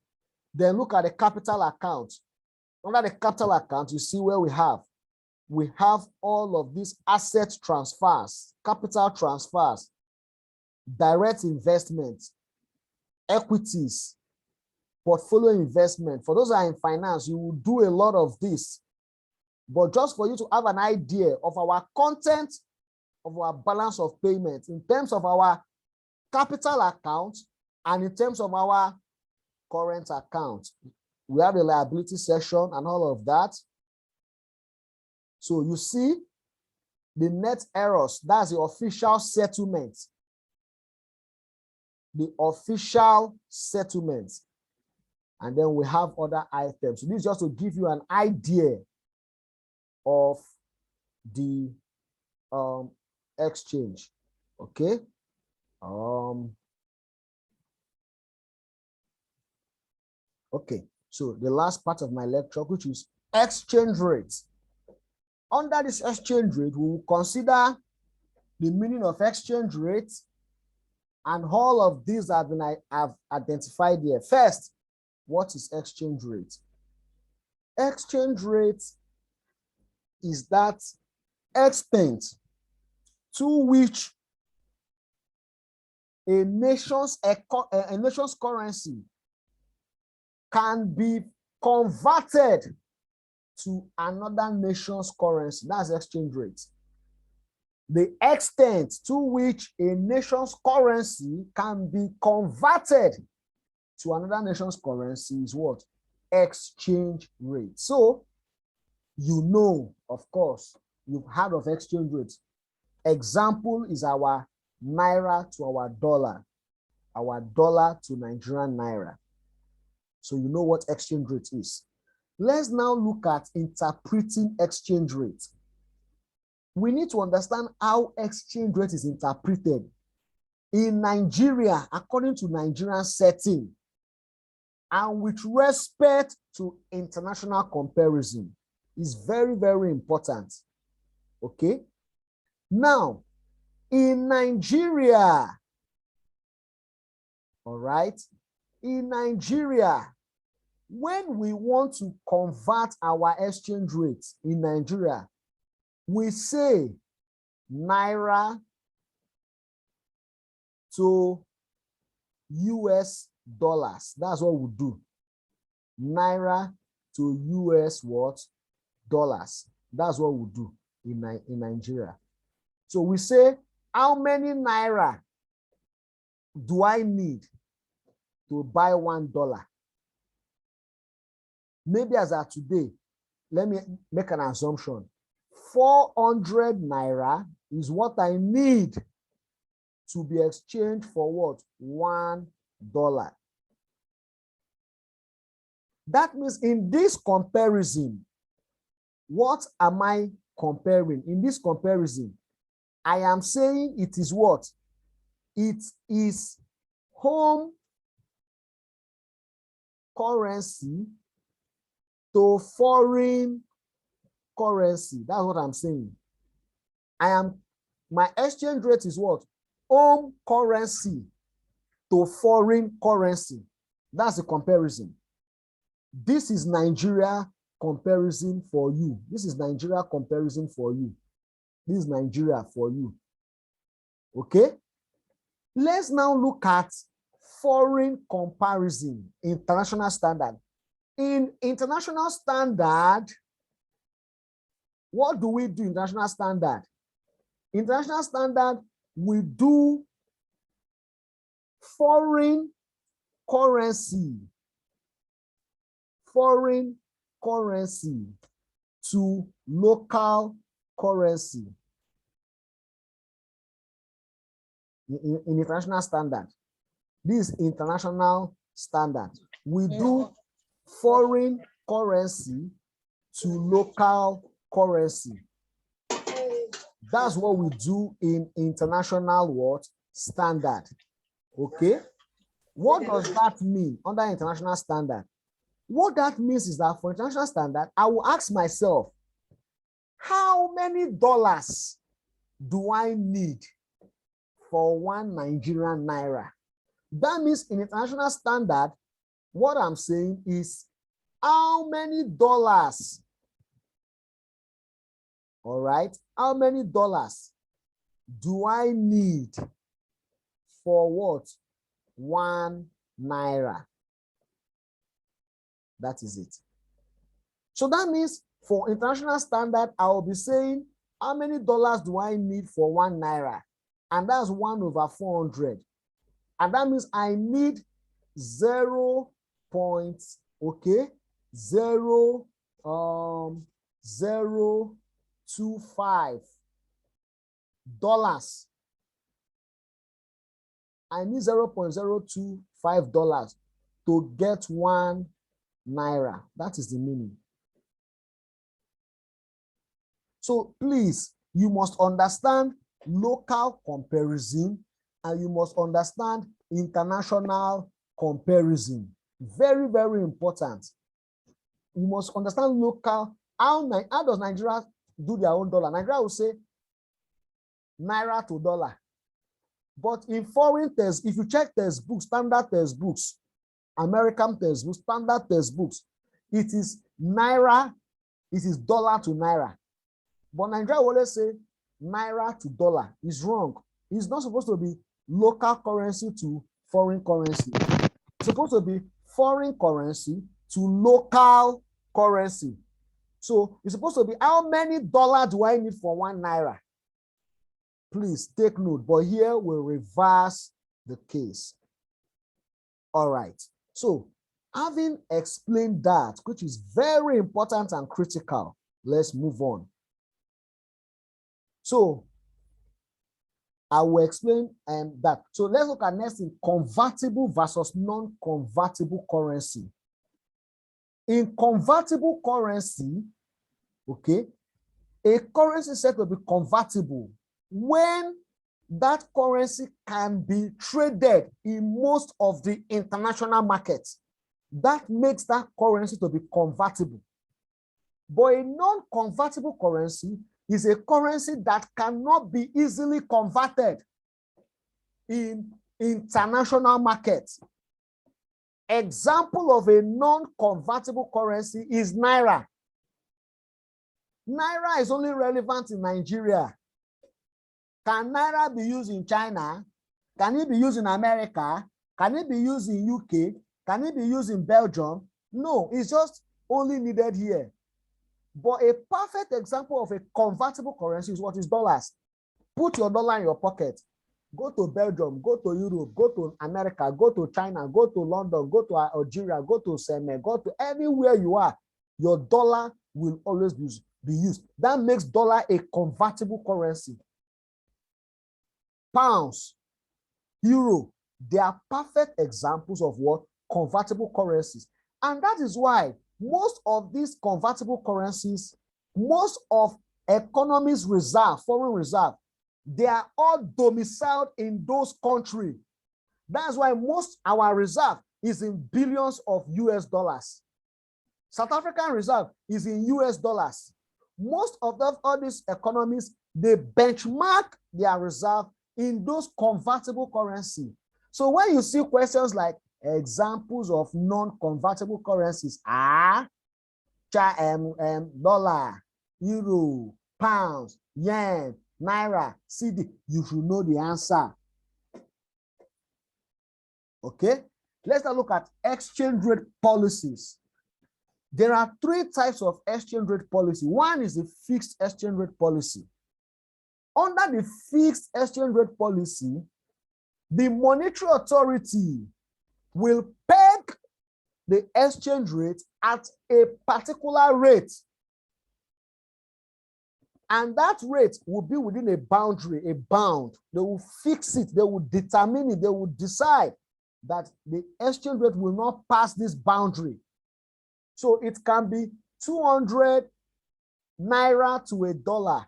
Then look at the capital account. Under the capital account, you see where we have all of these asset transfers, capital transfers, direct investments, equities, portfolio investment. For those who are in finance, you will do a lot of this. But just for you to have an idea of our content of our balance of payments in terms of our capital account and in terms of our current account. We have the liability section and all of that. So you see the net errors, that's the official settlement. The official settlement. And then we have other items. So this is just to give you an idea of the exchange. Okay. Okay, so the last part of my lecture, which is exchange rates. Under this exchange rate, we will consider the meaning of exchange rates, and all of these have been I've identified here. First, what is exchange rate? Exchange rate is that extent to which a nation's currency can be converted to another nation's currency. That's exchange rate. The extent to which a nation's currency can be converted to another nation's currency is what? Exchange rate. So, you know, of course, you've heard of exchange rates. Example is our naira to our dollar to Nigerian naira. So you know what exchange rate is. Let's now look at interpreting exchange rate. We need to understand how exchange rate is interpreted. In Nigeria, according to Nigerian setting, and with respect to international comparison, is very, very important. Okay? Now, in Nigeria, all right, in Nigeria, when we want to convert our exchange rate in Nigeria, we say naira to US dollars. That's what we do. Naira to US what? Dollars. That's what we do in Nigeria. So we say, how many naira do I need to buy $1? Maybe as of today, let me make an assumption. 400 naira is what I need to be exchanged for what? $1. That means in this comparison, what am I comparing? In this comparison, I am saying it is what? It is home currency to foreign currency. That's what I'm saying. My exchange rate is what? Home currency to foreign currency. That's the comparison. This is Nigeria comparison for you. This is Nigeria comparison for you. This is Nigeria for you. Okay? Let's now look at foreign comparison, international standard. In international standard, what do we do in international standard? International standard, we do foreign currency to local currency in international standard. This is international standard. We do foreign currency to local currency. That's what we do in international what? Standard. Okay? What does that mean under international standard? What that means is that for international standard, I will ask myself, how many dollars do I need for 1 Nigerian naira? That means in international standard, what I'm saying is how many dollars, all right, how many dollars do I need for what? 1 naira. That is it. So that means for international standard, I will be saying how many dollars do I need for 1 naira? And that's 1/400. And that means I need 0. Okay, 0.025 dollars. I need $0.025 to get 1 naira. That is the meaning. So please, you must understand local comparison and you must understand international comparison. Very, very important. You must understand local. How does Nigeria do their own dollar? Nigeria will say naira to dollar. But in foreign text, if you check textbooks, standard textbooks, American textbooks, standard textbooks, it is naira, it is dollar to naira. But Nigeria will always say naira to dollar. It's wrong. It's not supposed to be local currency to foreign currency. It's supposed to be foreign currency to local currency. So it's supposed to be how many dollars do I need for 1 naira? Please take note, but here we'll reverse the case. All right. So having explained that, which is very important and critical, let's move on. So I will explain that. So let's look at next in convertible versus non-convertible currency. In convertible currency, okay, a currency is said to be convertible when that currency can be traded in most of the international markets. That makes that currency to be convertible. But a non-convertible currency is a currency that cannot be easily converted in international markets. Example of a non-convertible currency is Naira. Naira is only relevant in Nigeria. Can Naira be used in China? Can it be used in America? Can it be used in UK? Can it be used in Belgium? No, it's just only needed here. But a perfect example of a convertible currency is what is dollars. Put your dollar in your pocket. Go to Belgium, go to Europe, go to America, go to China, go to London, go to Algeria, go to Seme, go to anywhere you are. Your dollar will always be used. That makes dollar a convertible currency. Pounds, euro, they are perfect examples of what? Convertible currencies. And that is why most of these convertible currencies, most of economies reserve, foreign reserve, they are all domiciled in those countries. That's why most our reserve is in billions of US dollars. South African reserve is in US dollars. Most of all these economies, they benchmark their reserve in those convertible currency. So when you see questions like examples of non-convertible currencies, dollar, euro, pounds, yen, naira, CD, you should know the answer. Okay, let's now look at exchange rate policies. There are three types of exchange rate policy. One is the fixed exchange rate policy. Under the fixed exchange rate policy, the monetary authority will peg the exchange rate at a particular rate. And that rate will be within a boundary, a bound. They will fix it, they will determine it, they will decide that the exchange rate will not pass this boundary. So it can be 200 naira to a dollar.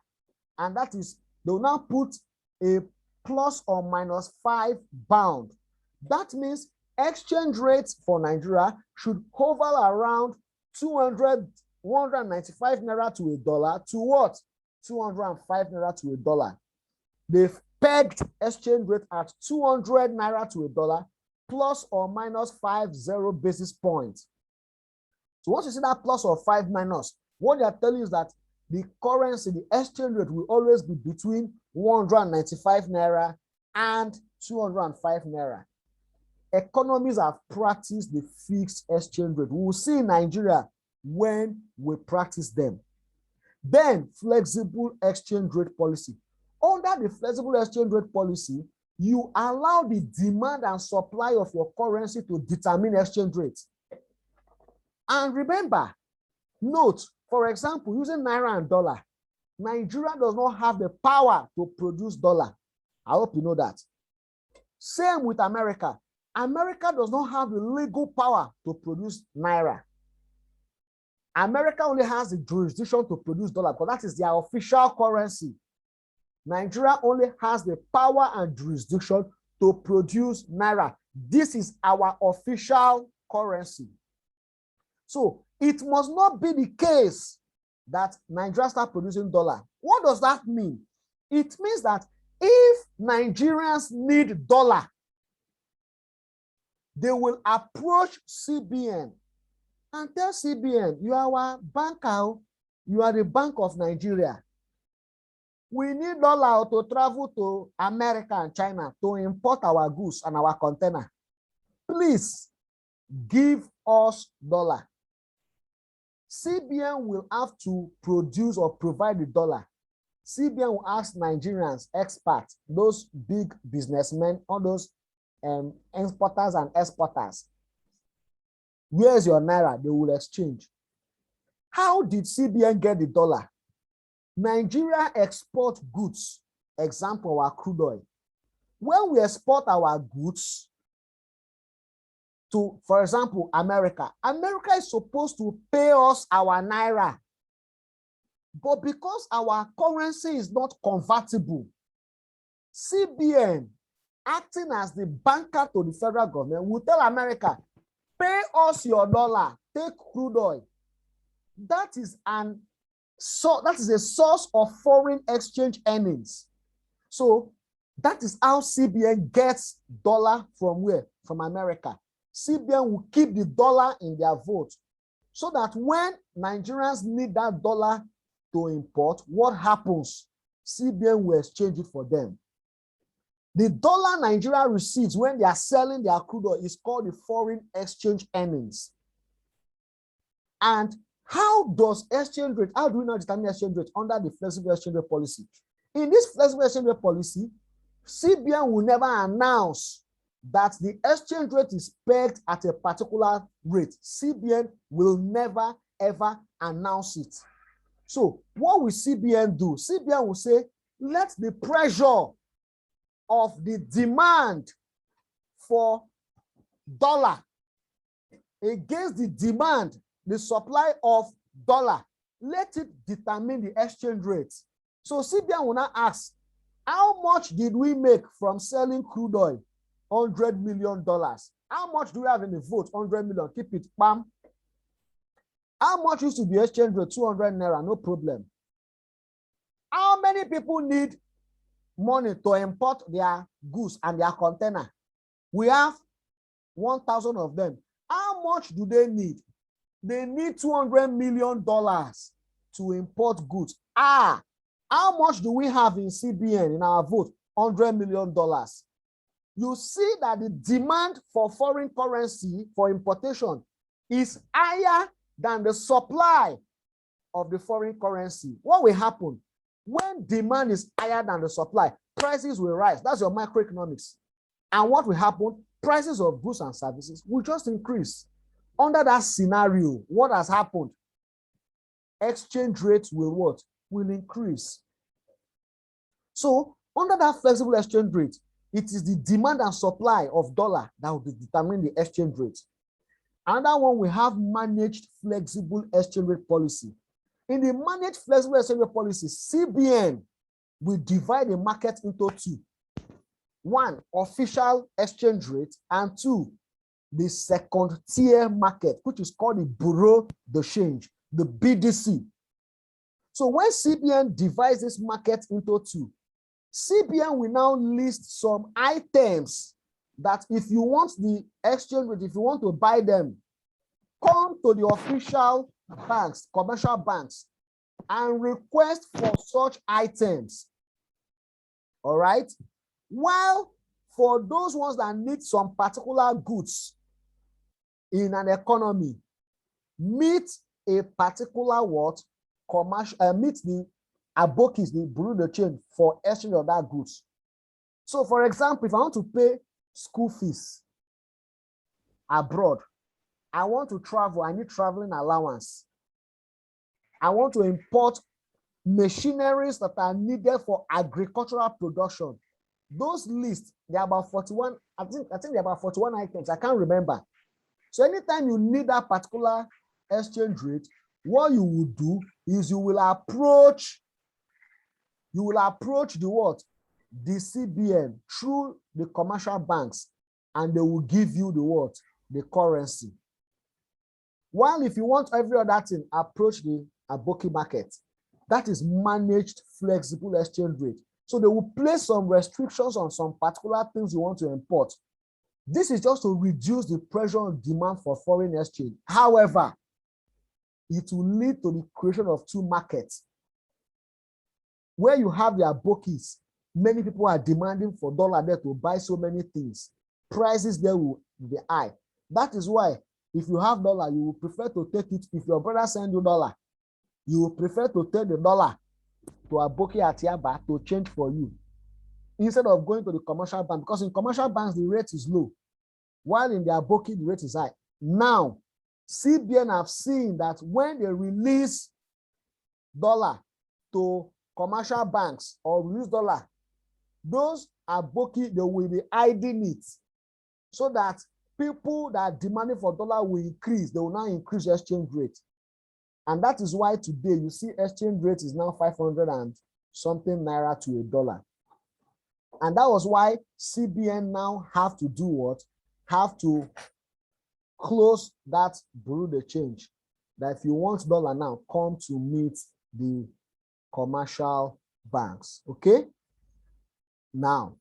And that is, they will now put a plus or minus 5 bound. That means exchange rates for Nigeria should hover around 195 naira to a dollar to what? 205 naira to a dollar. They've pegged exchange rate at 200 naira to a dollar plus or minus 50 basis points. So once you see that plus or 5 minus, what they are telling you is that the currency, the exchange rate will always be between 195 naira and 205 naira. Economies have practiced the fixed exchange rate. We will see in Nigeria when we practice them. Then flexible exchange rate policy. Under the flexible exchange rate policy, you allow the demand and supply of your currency to determine exchange rates. And remember, note, for example, using naira and dollar, Nigeria does not have the power to produce dollar. I hope you know that. Same with America. America does not have the legal power to produce naira. America only has the jurisdiction to produce dollar because that is their official currency. Nigeria only has the power and jurisdiction to produce naira. This is our official currency. So it must not be the case that Nigeria start producing dollar. What does that mean? It means that if Nigerians need dollar, they will approach CBN and tell CBN, you are our banker, you are the Bank of Nigeria. We need dollar to travel to America and China to import our goods and our container. Please give us dollar. CBN will have to produce or provide the dollar. CBN will ask Nigerians, experts, those big businessmen, all those importers and exporters, where's your naira? They will exchange. How did CBN get the dollar? Nigeria export goods, example, our crude oil. When we export our goods to, for example, America, America is supposed to pay us our naira. But because our currency is not convertible, CBN, acting as the banker to the federal government, will tell America, pay us your dollar, take crude oil. That is a source of foreign exchange earnings. So that is how CBN gets dollar from where? From America. CBN will keep the dollar in their vote so that when Nigerians need that dollar to import, what happens? CBN will exchange it for them. The dollar Nigeria receives when they are selling their crude oil is called the foreign exchange earnings. And how does exchange rate, how do we now determine exchange rate under the flexible exchange rate policy? In this flexible exchange rate policy, CBN will never announce that the exchange rate is pegged at a particular rate. CBN will never, ever announce it. So what will CBN do? CBN will say, let the pressure of the demand for dollar against the demand, the supply of dollar, let it determine the exchange rate. So CBN will now ask, how much did we make from selling crude oil? $100 million. How much do we have in the vote? 100 million. Keep it, bam. How much used to be exchange rate? 200 naira, no problem. How many people need money to import their goods and their container? We have 1,000 of them. How much do they need? They need $200 million to import goods. How much do we have in CBN in our vote? $100 million. you see that the demand for foreign currency for importation is higher than the supply of the foreign currency. What will happen? When demand is higher than the supply, prices will rise. That's your microeconomics. And what will happen? Prices of goods and services will just increase. Under that scenario, what has happened? Exchange rates will what? Will increase. So under that flexible exchange rate, it is the demand and supply of dollar that will determine the exchange rate. Another one, we have managed flexible exchange rate policy. In the managed flexible exchange rate policy, CBN will divide the market into two. One, official exchange rate, and two, the second tier market, which is called the Bureau de Change, the BDC. So when CBN divides this market into two, CBN will now list some items that if you want the exchange rate, if you want to buy them, come to the official banks, commercial banks, and request for such items. All right? While for those ones that need some particular goods in an economy, meet a particular what? Commercial, meet the abokis, the Bureau de Change for exchange of that goods. So for example, if I want to pay school fees abroad, I want to travel, I need traveling allowance. I want to import machineries that are needed for agricultural production. Those lists, they're about 41, I think they're about 41 items, I can't remember. So anytime you need that particular exchange rate, what you will do is you will approach the what? The CBN through the commercial banks, and they will give you the what? The currency. While if you want every other thing, approach the Aboki market. That is managed flexible exchange rate. So they will place some restrictions on some particular things you want to import. This is just to reduce the pressure on demand for foreign exchange. However, it will lead to the creation of two markets. Where you have the Abokis, many people are demanding for dollar there to buy so many things. Prices there will be high. That is why if you have dollar, you will prefer to take it. If your brother send you dollar, you will prefer to take the dollar to Aboki at Yaba to change for you, instead of going to the commercial bank, because in commercial banks, the rate is low, while in the Aboki, the rate is high. Now, CBN have seen that when they release dollar to commercial banks or release dollar, those Aboki, they will be hiding it so that people that are demanding for dollar will increase. They will now increase exchange rate. And that is why today you see exchange rate is now 500 and something naira to a dollar. And that was why CBN now have to do what? Have to close that Bureau de Change. That if you want dollar now, come to meet the commercial banks. Okay? Now,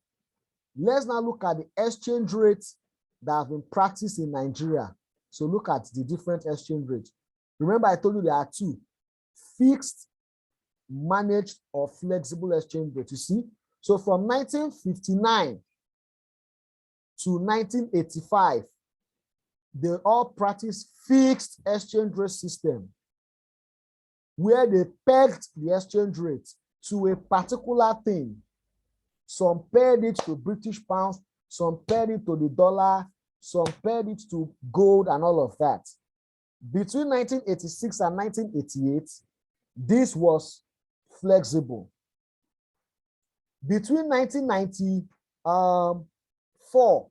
let's now look at the exchange rates that have been practiced in Nigeria. So look at the different exchange rates. Remember, I told you there are two: fixed, managed, or flexible exchange rate. You see? So from 1959 to 1985, they all practiced fixed exchange rate system, where they pegged the exchange rate to a particular thing. Some pegged it to British pounds, some pegged it to the dollar, some pegged it to gold and all of that. Between 1986 and 1988, this was flexible. Between 1994,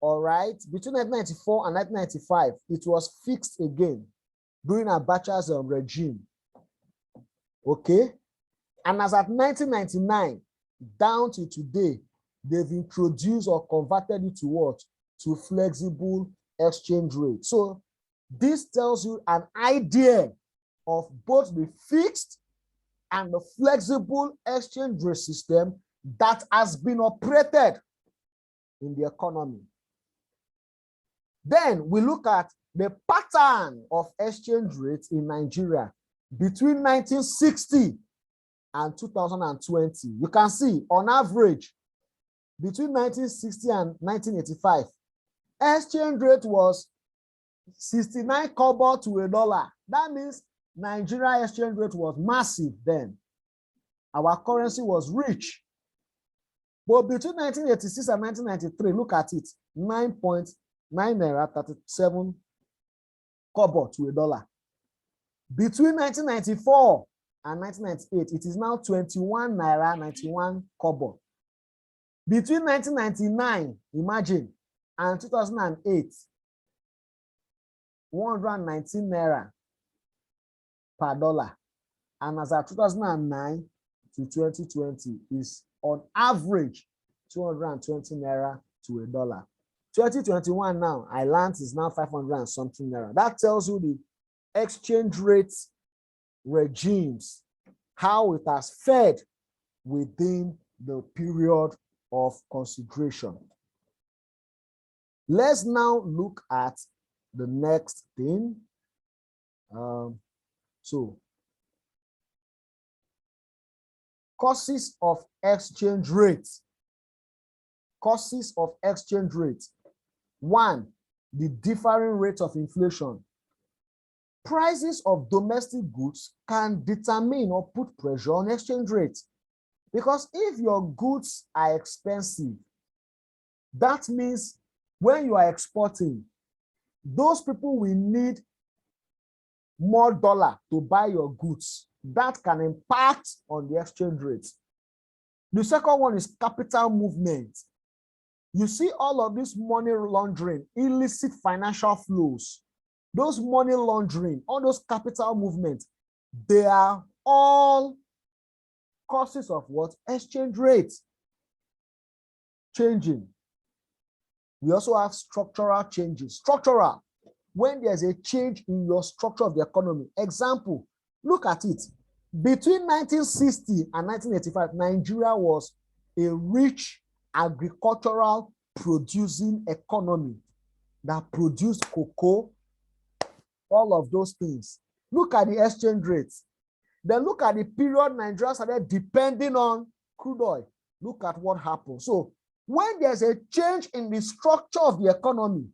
all right, between 1994 and 1995, it was fixed again during Abacha's regime. Okay, and as at 1999 down to today, they've introduced or converted it to what? To flexible exchange rate. So this tells you an idea of both the fixed and the flexible exchange rate system that has been operated in the economy. Then we look at the pattern of exchange rates in Nigeria between 1960 and 2020. You can see on average, between 1960 and 1985, exchange rate was 69 kobo to a dollar. That means Nigeria exchange rate was massive then. Our currency was rich. But between 1986 and 1993, look at it, 9.9 naira 37 kobo to a dollar. Between 1994 and 1998, it is now 21 naira 91 kobo. Between 1999, imagine, and 2008, 119 naira per dollar. And as of 2009 to 2020 is on average 220 naira to a dollar. 2021 now, I learned is now 500 and something naira. That tells you the exchange rate regimes, how it has fared within the period of consideration. Let's now look at the next thing. So, causes of exchange rates. Causes of exchange rates. One, the differing rate of inflation. Prices of domestic goods can determine or put pressure on exchange rates. Because if your goods are expensive, that means when you are exporting, those people will need more dollar to buy your goods. That can impact on the exchange rate. The second one is capital movement. You see all of this money laundering, illicit financial flows, those money laundering, all those capital movements, they are all causes of what? Exchange rates changing. We also have structural changes. Structural, when there's a change in your structure of the economy. Example, look at it. Between 1960 and 1985, Nigeria was a rich agricultural producing economy that produced cocoa, all of those things. Look at the exchange rates. Then look at the period Nigeria started depending on crude oil. Look at what happened. So when there's a change in the structure of the economy,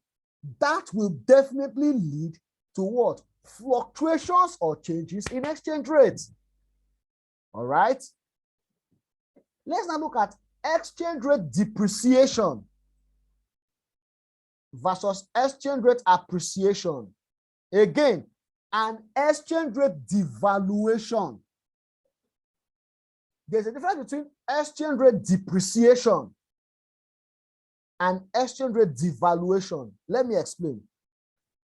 that will definitely lead to what? Fluctuations or changes in exchange rates. All right. Let's now look at exchange rate depreciation versus exchange rate appreciation. Again, an exchange rate devaluation. There's a difference between exchange rate depreciation and exchange rate devaluation. Let me explain.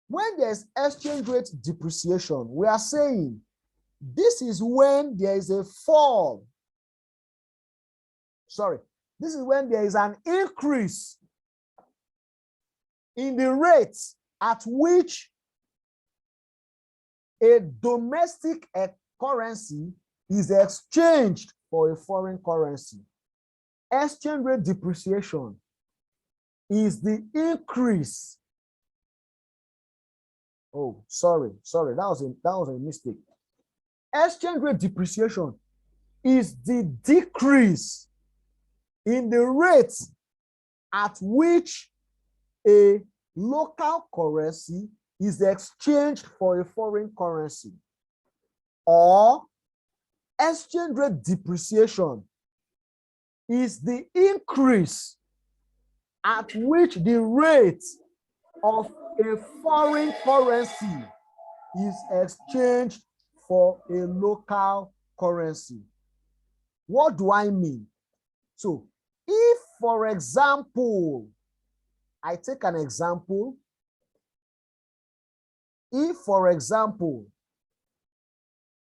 When there's exchange rate depreciation, we are saying this is when there is a fall. Sorry, this is when there is an increase in the rate at which a domestic currency is exchanged for a foreign currency. Exchange rate depreciation is the increase. Oh, sorry, that was a mistake. Exchange rate depreciation is the decrease in the rate at which a local currency is exchanged for a foreign currency. Or exchange rate depreciation is the increase at which the rate of a foreign currency is exchanged for a local currency. What do I mean? So, if, for example, I take an example, if, for example,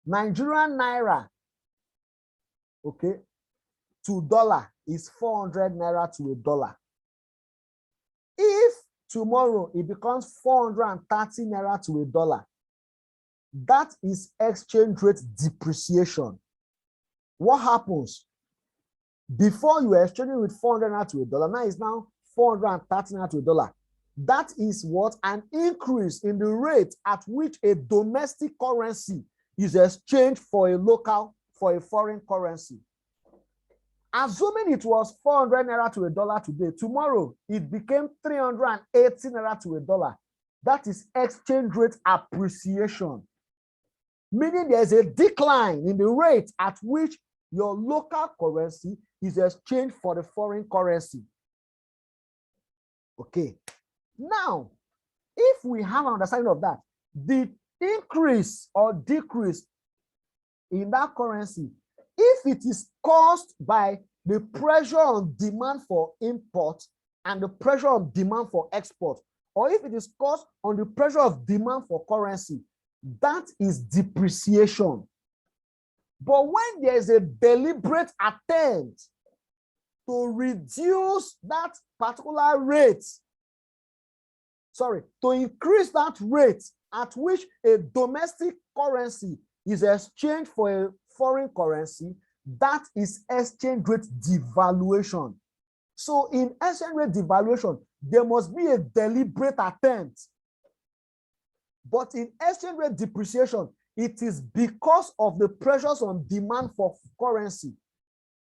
Nigerian naira, okay, to dollar is 400 naira to a dollar. If tomorrow it becomes 430 naira to a dollar, that is exchange rate depreciation. What happens? Before you were exchanging with 400 naira to a dollar, now it's now 430 naira to a dollar. That is what? An increase in the rate at which a domestic currency is exchanged for a local, for a foreign currency. Assuming it was 400 naira to a dollar today, tomorrow it became 380 naira to a dollar. That is exchange rate appreciation, meaning there's a decline in the rate at which your local currency is exchanged for the foreign currency. Okay. Now, if we have an understanding of that, the increase or decrease in that currency, if it is caused by the pressure on demand for import and the pressure on demand for export, or if it is caused on the pressure of demand for currency, that is depreciation. But when there is a deliberate attempt to reduce that particular rate, to increase that rate at which a domestic currency is exchanged for a foreign currency, that is exchange rate devaluation. So in exchange rate devaluation, there must be a deliberate attempt. But in exchange rate depreciation, it is because of the pressures on demand for currency.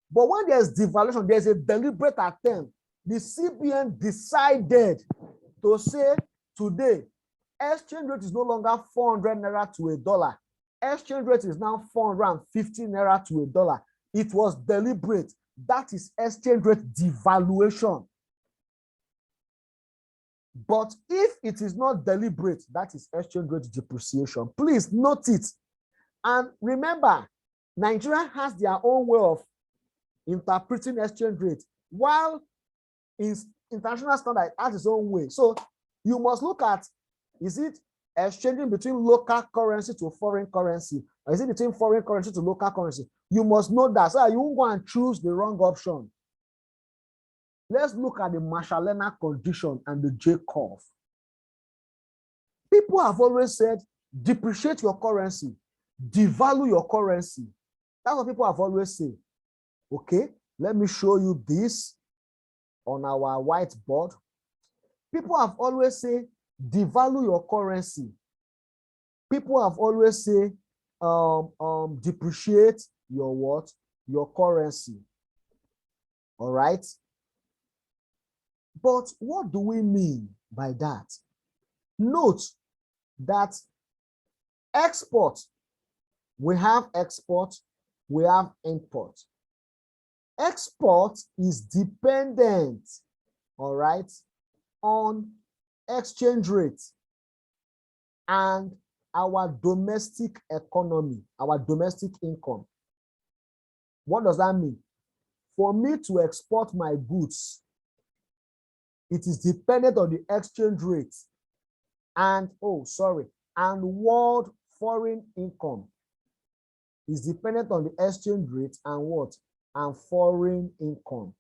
But when there's devaluation, there's a deliberate attempt. The CBN decided to say today, exchange rate is no longer 400 naira to a dollar. Exchange rate is now 450 naira to a dollar. It was deliberate. That is exchange rate devaluation. But if it is not deliberate, that is exchange rate depreciation. Please note it. And remember, Nigeria has their own way of interpreting exchange rate, while international standard has its own way. So you must look at, is it exchanging between local currency to foreign currency, or is it between foreign currency to local currency? You must know that, so you won't go and choose the wrong option. Let's look at the Marshallina condition and the J curve. People have always said, depreciate your currency, devalue your currency. That's what people have always said. Okay, let me show you this on our whiteboard. People have always said, devalue your currency. People have always said, depreciate your what? Your currency. All right. But what do we mean by that? Note that export, we have export, we have import. Export is dependent, all right, on exchange rate and our domestic economy, our domestic income. What does that mean? For me to export my goods, it is dependent on the exchange rate and, and world foreign income is dependent on the exchange rate and what? And foreign income.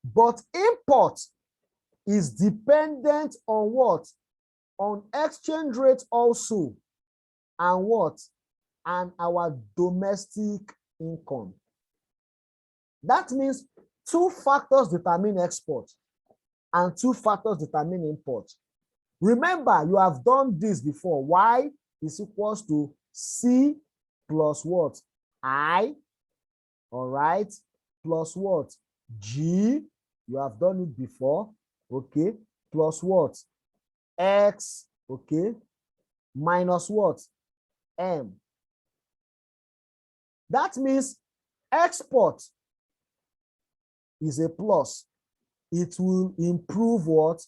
But import is dependent on what? On exchange rate also, and what? And our domestic income. That means two factors determine export and two factors determine import. Remember, you have done this before. Y is equals to C plus what? I, all right, plus what? G, you have done it before, okay, plus what? X, okay, minus what? M. That means export is a plus. It will improve what?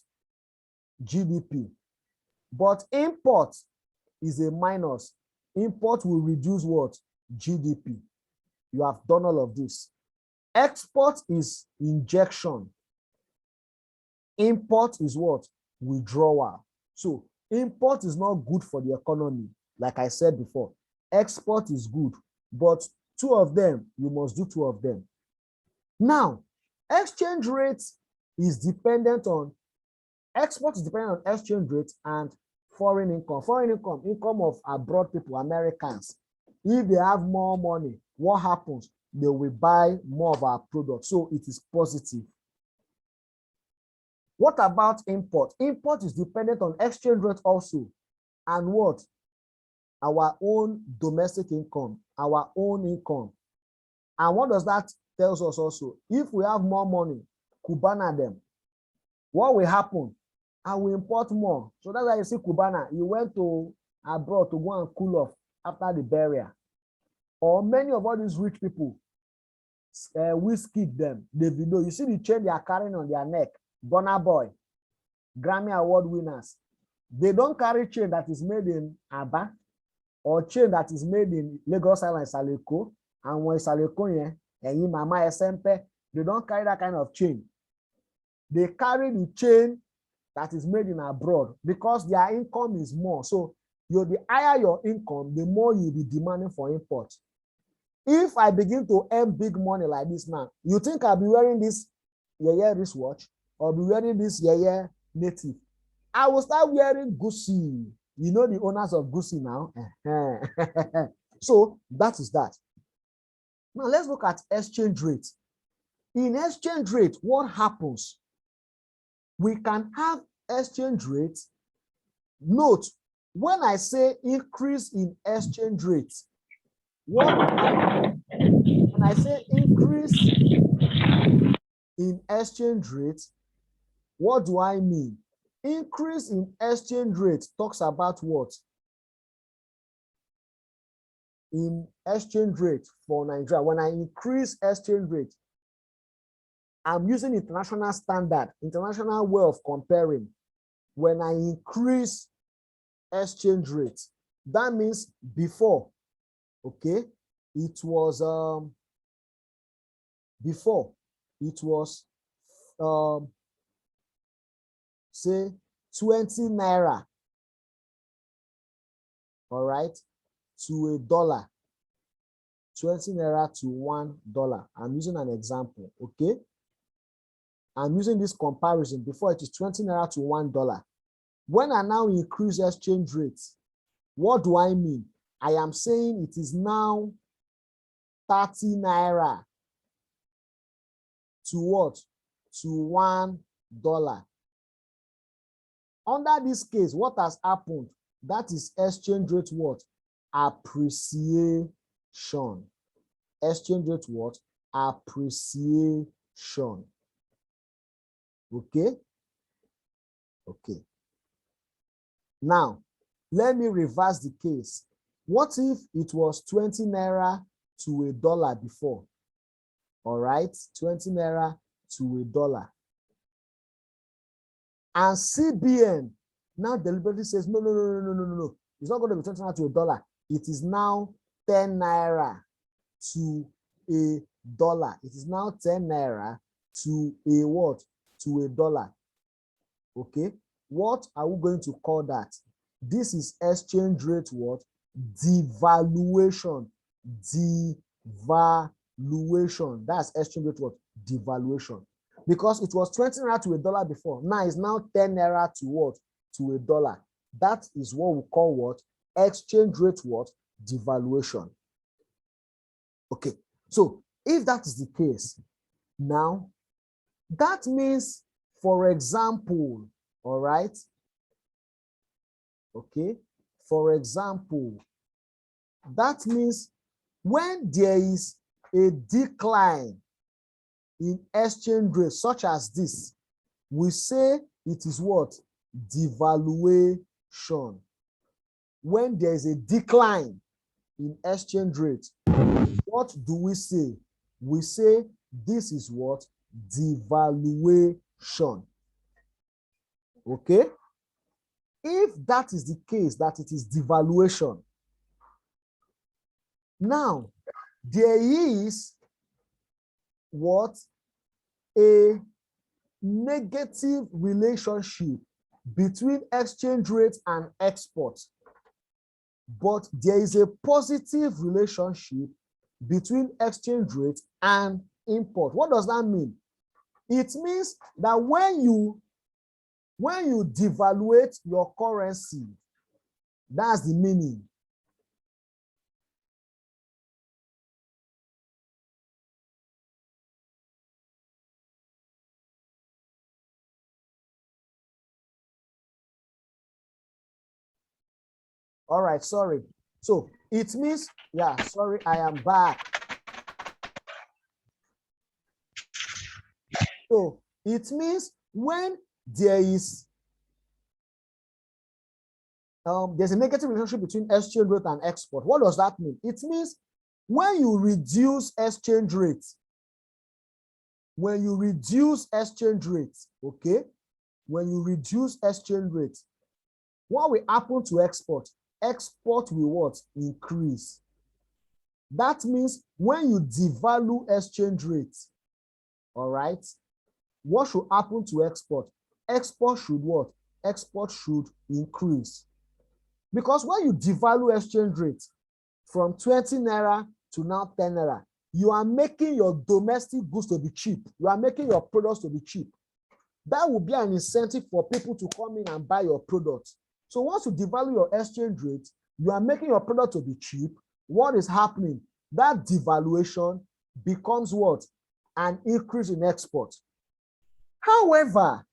GDP. But import is a minus. Import will reduce what? GDP. You have done all of this. Export is injection. Import is what? Withdrawal. So import is not good for the economy. Like I said before, export is good, but two of them, you must do two of them. Now, exchange rate is dependent on, export is dependent on exchange rate and foreign income. Foreign income, income of abroad people, Americans. If they have more money, what happens? They will buy more of our products. So it is positive. What about import? Import is dependent on exchange rate also. And what? Our own domestic income, our own income. And what does that tells us also? If we have more money, Cubana them, what will happen? I will import more. So that's why you see Cubana, he went to abroad to go and cool off after the burial. Or many of all these rich people, whiskey them, Davido. You see the chain they are carrying on their neck, Burna Boy, Grammy Award winners. They don't carry chain that is made in Aba or chain that is made in Lagos Island, Saleko, and when Saleko, and Mama Esempe, they don't carry that kind of chain. They carry the chain that is made in abroad because their income is more. So the higher your income, the more you'll be demanding for import. If I begin to earn big money like this now, you think I'll be wearing this wristwatch or be wearing this native? I will start wearing Gucci. You know the owners of Gucci now. So that is that. Now let's look at exchange rate. In exchange rate, what happens? We can have exchange rate. Note, when I say increase in exchange rate, what when I say increase in exchange rate, what do I mean? Increase in exchange rate talks about what? In exchange rate for Nigeria, when I increase exchange rate, I'm using international standard, international way of comparing. When I increase exchange rate, that means before, okay, it was before it was say 20 naira, all right, to $1, 20 naira to $1. I'm using an example, okay? I'm using this comparison. Before it is 20 naira to $1. When I now increase exchange rates, what do I mean? I am saying it is now 30 naira to what? To $1. Under this case, what has happened? That is exchange rate what? Appreciation. Exchange rate what? Appreciation. Okay? Okay. Now, let me reverse the case. What if it was 20 naira to $1 before? All right, 20 naira to $1. And CBN now deliberately says, no. It's not going to be 20 naira to $1. It is now 10 naira to $1. It is now 10 naira to a what? To $1. Okay. What are we going to call that? This is exchange rate what? Devaluation. Devaluation. That's exchange rate what? Devaluation. Because it was 20 naira to $1 before. Now it's now 10 naira to what? To $1. That is what we call what? Exchange rate what? Devaluation. Okay. So if that is the case, now that means, for example, all right. Okay. For example, that means when there is a decline in exchange rate such as this, we say it is what? Devaluation. When there is a decline in exchange rate, what do we say? We say this is what? Devaluation. Okay? If that is the case, that it is devaluation, now there is what? A negative relationship between exchange rate and export, but there is a positive relationship between exchange rate and import. What does that mean? It means that when you devaluate your currency, that's the meaning. All right, sorry. So it means, yeah, sorry, I am back. So it means when there is there's a negative relationship between exchange rate and export. What does that mean? It means when you reduce exchange rates, okay, when you reduce exchange rates, what will happen to export? Export will what? Increase. That means when you devalue exchange rates, all right, what should happen to export? Export should what? Export should increase. Because when you devalue exchange rate from 20 naira to now 10 naira, you are making your domestic goods to be cheap. You are making your products to be cheap. That will be an incentive for people to come in and buy your products. So once you devalue your exchange rate, you are making your product to be cheap. What is happening? That devaluation becomes what? An increase in export. However,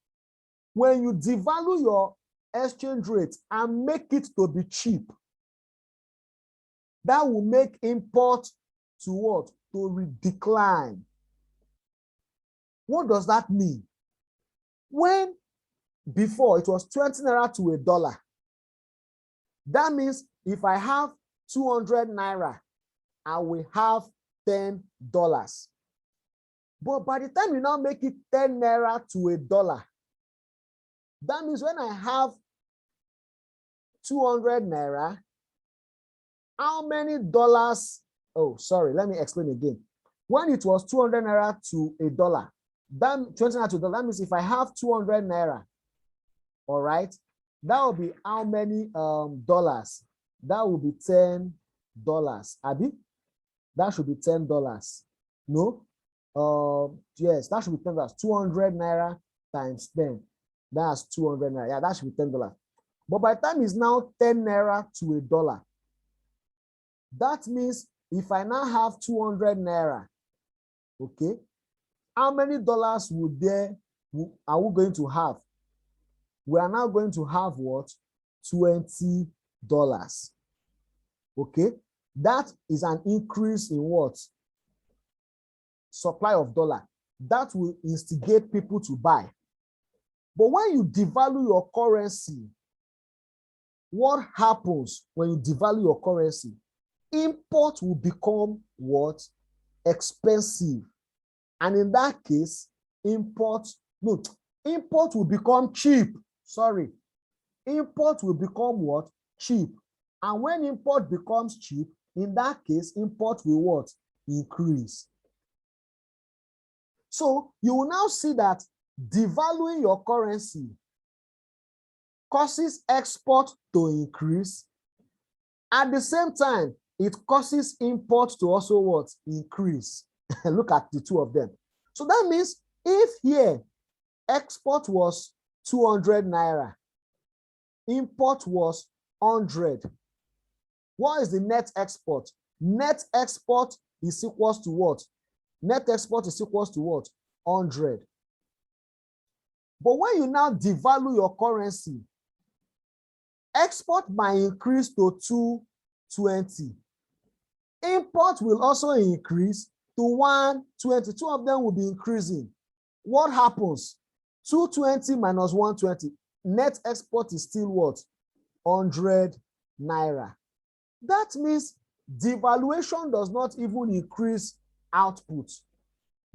when you devalue your exchange rate and make it to be cheap, that will make import to what? To decline. What does that mean? When before it was 20 naira to $1, that means if I have 200 naira, I will have $10. But by the time you now make it 10 naira to $1, that means when I have 200 naira, how many dollars? Oh, sorry, let me explain again. When it was 200 naira to $1, then 20 naira to $1, that means if I have 200 naira, all right, that will be how many dollars? That will be $10. Abi, that should be $10. No, yes, that should be $10. 200 naira times 10, that's 200 naira. Yeah, that should be $10. But by the time it's now 10 naira to $1, that means if I now have 200 naira, okay, how many dollars are we going to have? We are now going to have what? $20. Okay, that is an increase in what? Supply of dollar. That will instigate people to buy. But when you devalue your currency, what happens when you devalue your currency? Import will become what? Expensive. And in that case, import will become cheap. Sorry. Import will become what? Cheap. And when import becomes cheap, in that case, import will what? Increase. So you will now see that devaluing your currency causes export to increase. At the same time, it causes import to also what? Increase. Look at the two of them. So that means if here export was 200 naira, import was 100. What is the net export? Net export is equals to what? Net export is equals to what? 100. But when you now devalue your currency, export might increase to 220. Import will also increase to 120. Two of them will be increasing. What happens? 220 minus 120. Net export is still what? 100 naira. That means devaluation does not even increase output,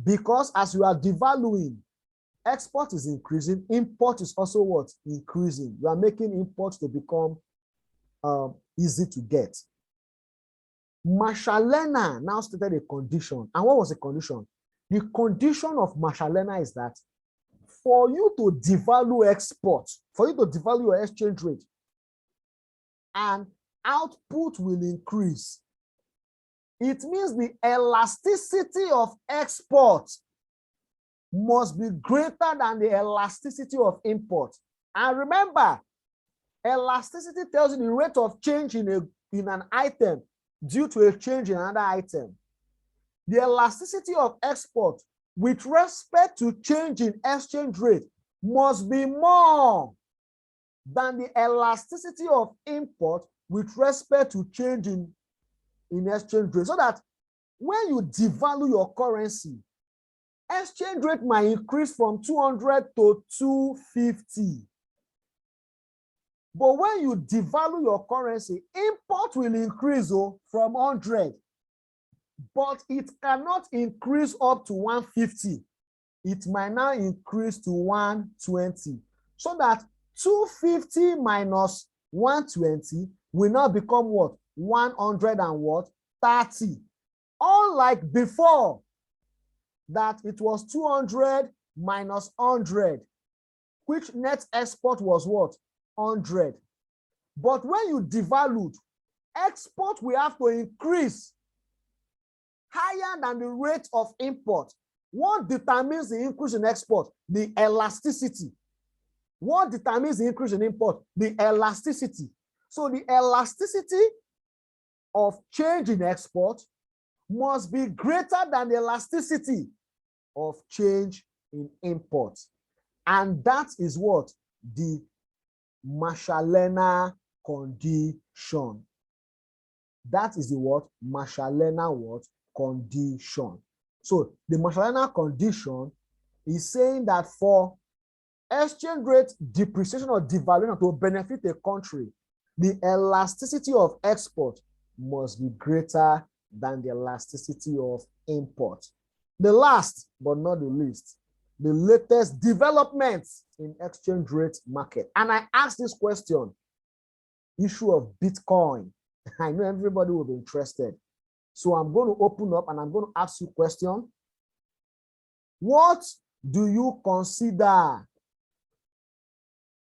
because as you are devaluing, export is increasing, import is also what? Increasing. You are making imports to become easy to get. Marshallena now stated a condition. And what was the condition? The condition of Marshallena is that for you to devalue export, for you to devalue your exchange rate, and output will increase, it means the elasticity of export must be greater than the elasticity of import. And remember, elasticity tells you the rate of change in an item due to a change in another item. The elasticity of export with respect to change in exchange rate must be more than the elasticity of import with respect to change in exchange rate. So that when you devalue your currency, exchange rate might increase from 200 to 250. But when you devalue your currency, import will increase from 100. But it cannot increase up to 150. It might now increase to 120. So that 250 minus 120 will now become what? 100 and what? 30. Unlike before, that it was 200 minus 100, which net export was what? 100. But when you devalued, export will have to increase higher than the rate of import. What determines the increase in export? The elasticity. What determines the increase in import? The elasticity. So the elasticity of change in export must be greater than the elasticity of change in import. And that is what? The Marshallina condition. That is the what? Marshallina what? Condition. So the Marshallina condition is saying that for exchange rate depreciation or devaluation to benefit a country, the elasticity of export must be greater than the elasticity of import. The last but not the least, the latest developments in exchange rate market. And I asked this question, issue of Bitcoin. I know everybody will be interested. So I'm going to open up and I'm going to ask you a question. What do you consider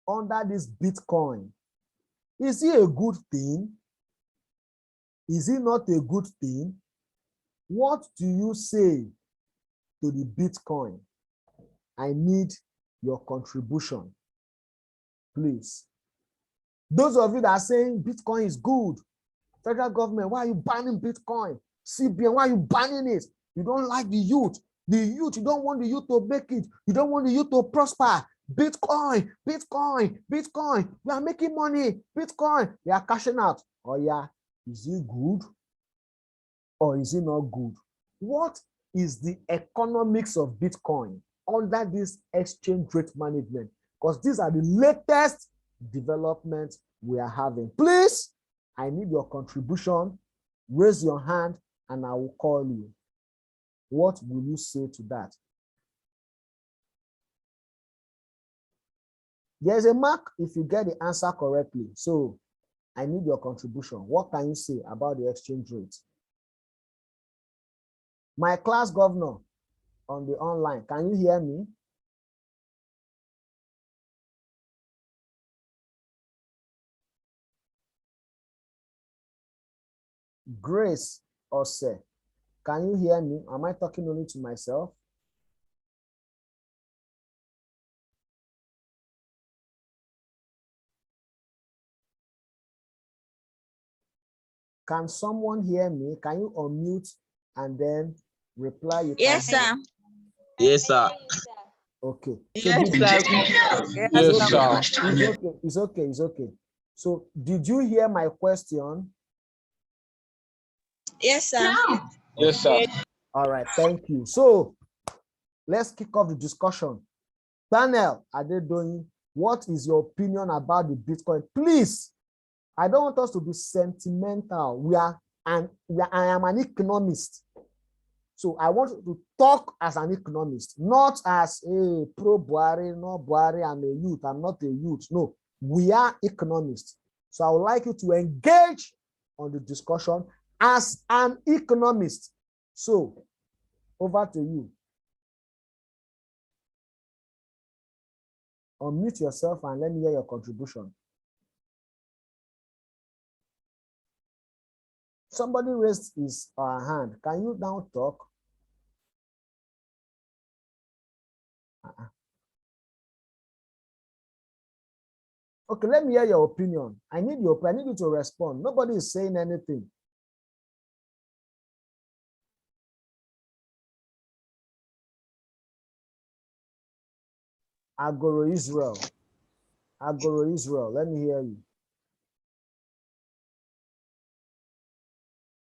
under this Bitcoin? Is it a good thing? Is it not a good thing? What do you say to the Bitcoin? I need your contribution, please. Those of you that are saying Bitcoin is good, federal government, why are you banning Bitcoin? CBN, why are you banning it? You don't like the youth. The youth, you don't want the youth to make it. You don't want the youth to prosper. Bitcoin, Bitcoin, Bitcoin. We are making money. Bitcoin, they are cashing out. Oh yeah, is it good or is it not good? What is the economics of Bitcoin under this exchange rate management? Because these are the latest developments we are having. Please, I need your contribution. Raise your hand and I will call you. What will you say to that? There's a mark if you get the answer correctly. So I need your contribution. What can you say about the exchange rate? My class governor on the online, can you hear me? Grace Ose, can you hear me? Am I talking only to myself? Can someone hear me? Can you unmute and then reply? You Yes, sir. Yes, sir. Okay. So Yes, did sir. Yes, sir. It's okay. It's okay. It's okay. So did you hear my question? Yes, sir. Yes, sir. All right. Thank you. So let's kick off the discussion. Daniel Adedoyin, what is your opinion about the Bitcoin? Please, I don't want us to be sentimental. I am an economist. So I want to talk as an economist, not as a pro Buhari, no Buhari, I'm a youth. I'm not a youth. No, we are economists. So I would like you to engage on the discussion as an economist. So over to you. Unmute yourself and let me hear your contribution. Somebody raised his hand. Can you now talk? Okay, let me hear your opinion. I need you to respond. Nobody is saying anything. Agoro Israel, let me hear you.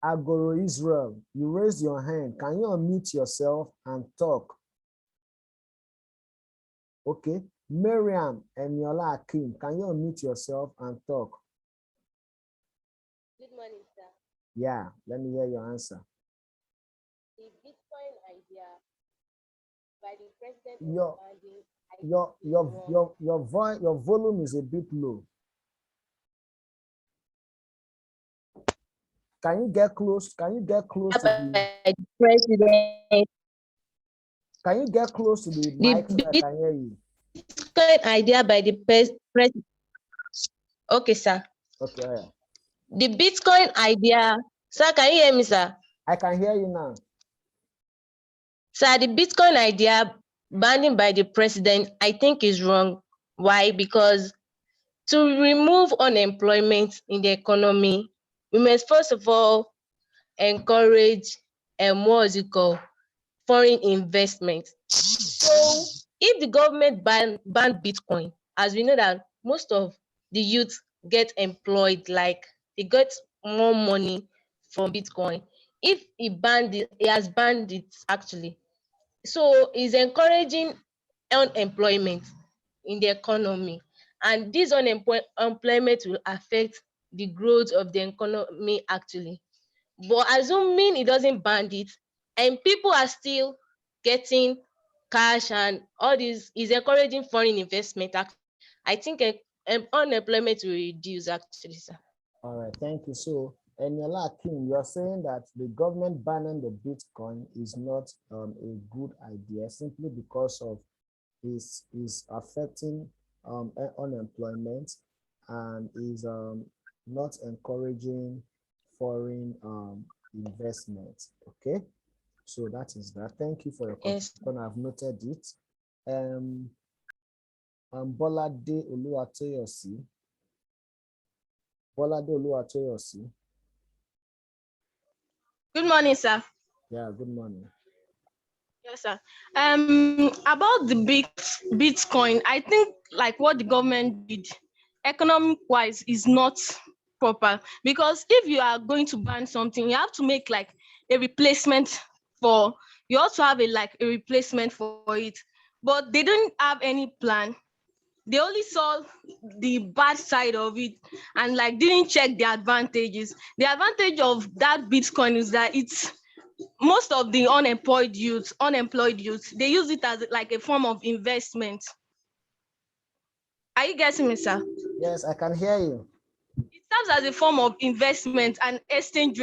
Agoro Israel, you raised your hand. Can you unmute yourself and talk? Okay. Miriam Eniola Akim, can you unmute yourself and talk? Good morning, sir. Yeah, let me hear your answer. The Bitcoin idea by the president Your of Biden, I your think is your wrong. your voice, your volume is a bit low. Can you get close? Can you get close to the By the president, can you get close to the mic so I the can hear you? Bitcoin idea by the president. Okay, sir. Okay, all right. The Bitcoin idea, sir. Can you hear me, sir? I can hear you now. Sir, the Bitcoin idea banning by the president, I think is wrong. Why? Because to remove unemployment in the economy, we must first of all encourage what's it called, foreign investment. So if the government ban Bitcoin, as we know that most of the youth get employed, like they get more money from Bitcoin. If he has banned it actually. So it's encouraging unemployment in the economy, and this unemployment will affect the growth of the economy actually. But assuming it doesn't ban it and people are still getting cash and all this is encouraging foreign investment, I think unemployment will reduce actually, sir. All right, thank you. So, Eniola Akim, you're saying that the government banning the Bitcoin is not a good idea simply because of is affecting unemployment and is not encouraging foreign investment. Okay, so that is that. Thank you for your Yes. contribution. I've noted it. Um, Bolade Oluwatoyosi. Bolade Oluwatoyosi. Good morning, sir. Yeah, good morning. Yes, sir. About the Bitcoin, I think like what the government did, economic wise, is not proper, because if you are going to ban something, you have to make like a replacement for. You also have a replacement for it, but they didn't have any plan. They only saw the bad side of it and like didn't check the advantages. The advantage of that Bitcoin is that it's most of the unemployed youth, they use it as like a form of investment. Are you getting me, sir? Yes, I can hear you. It serves as a form of investment and exchange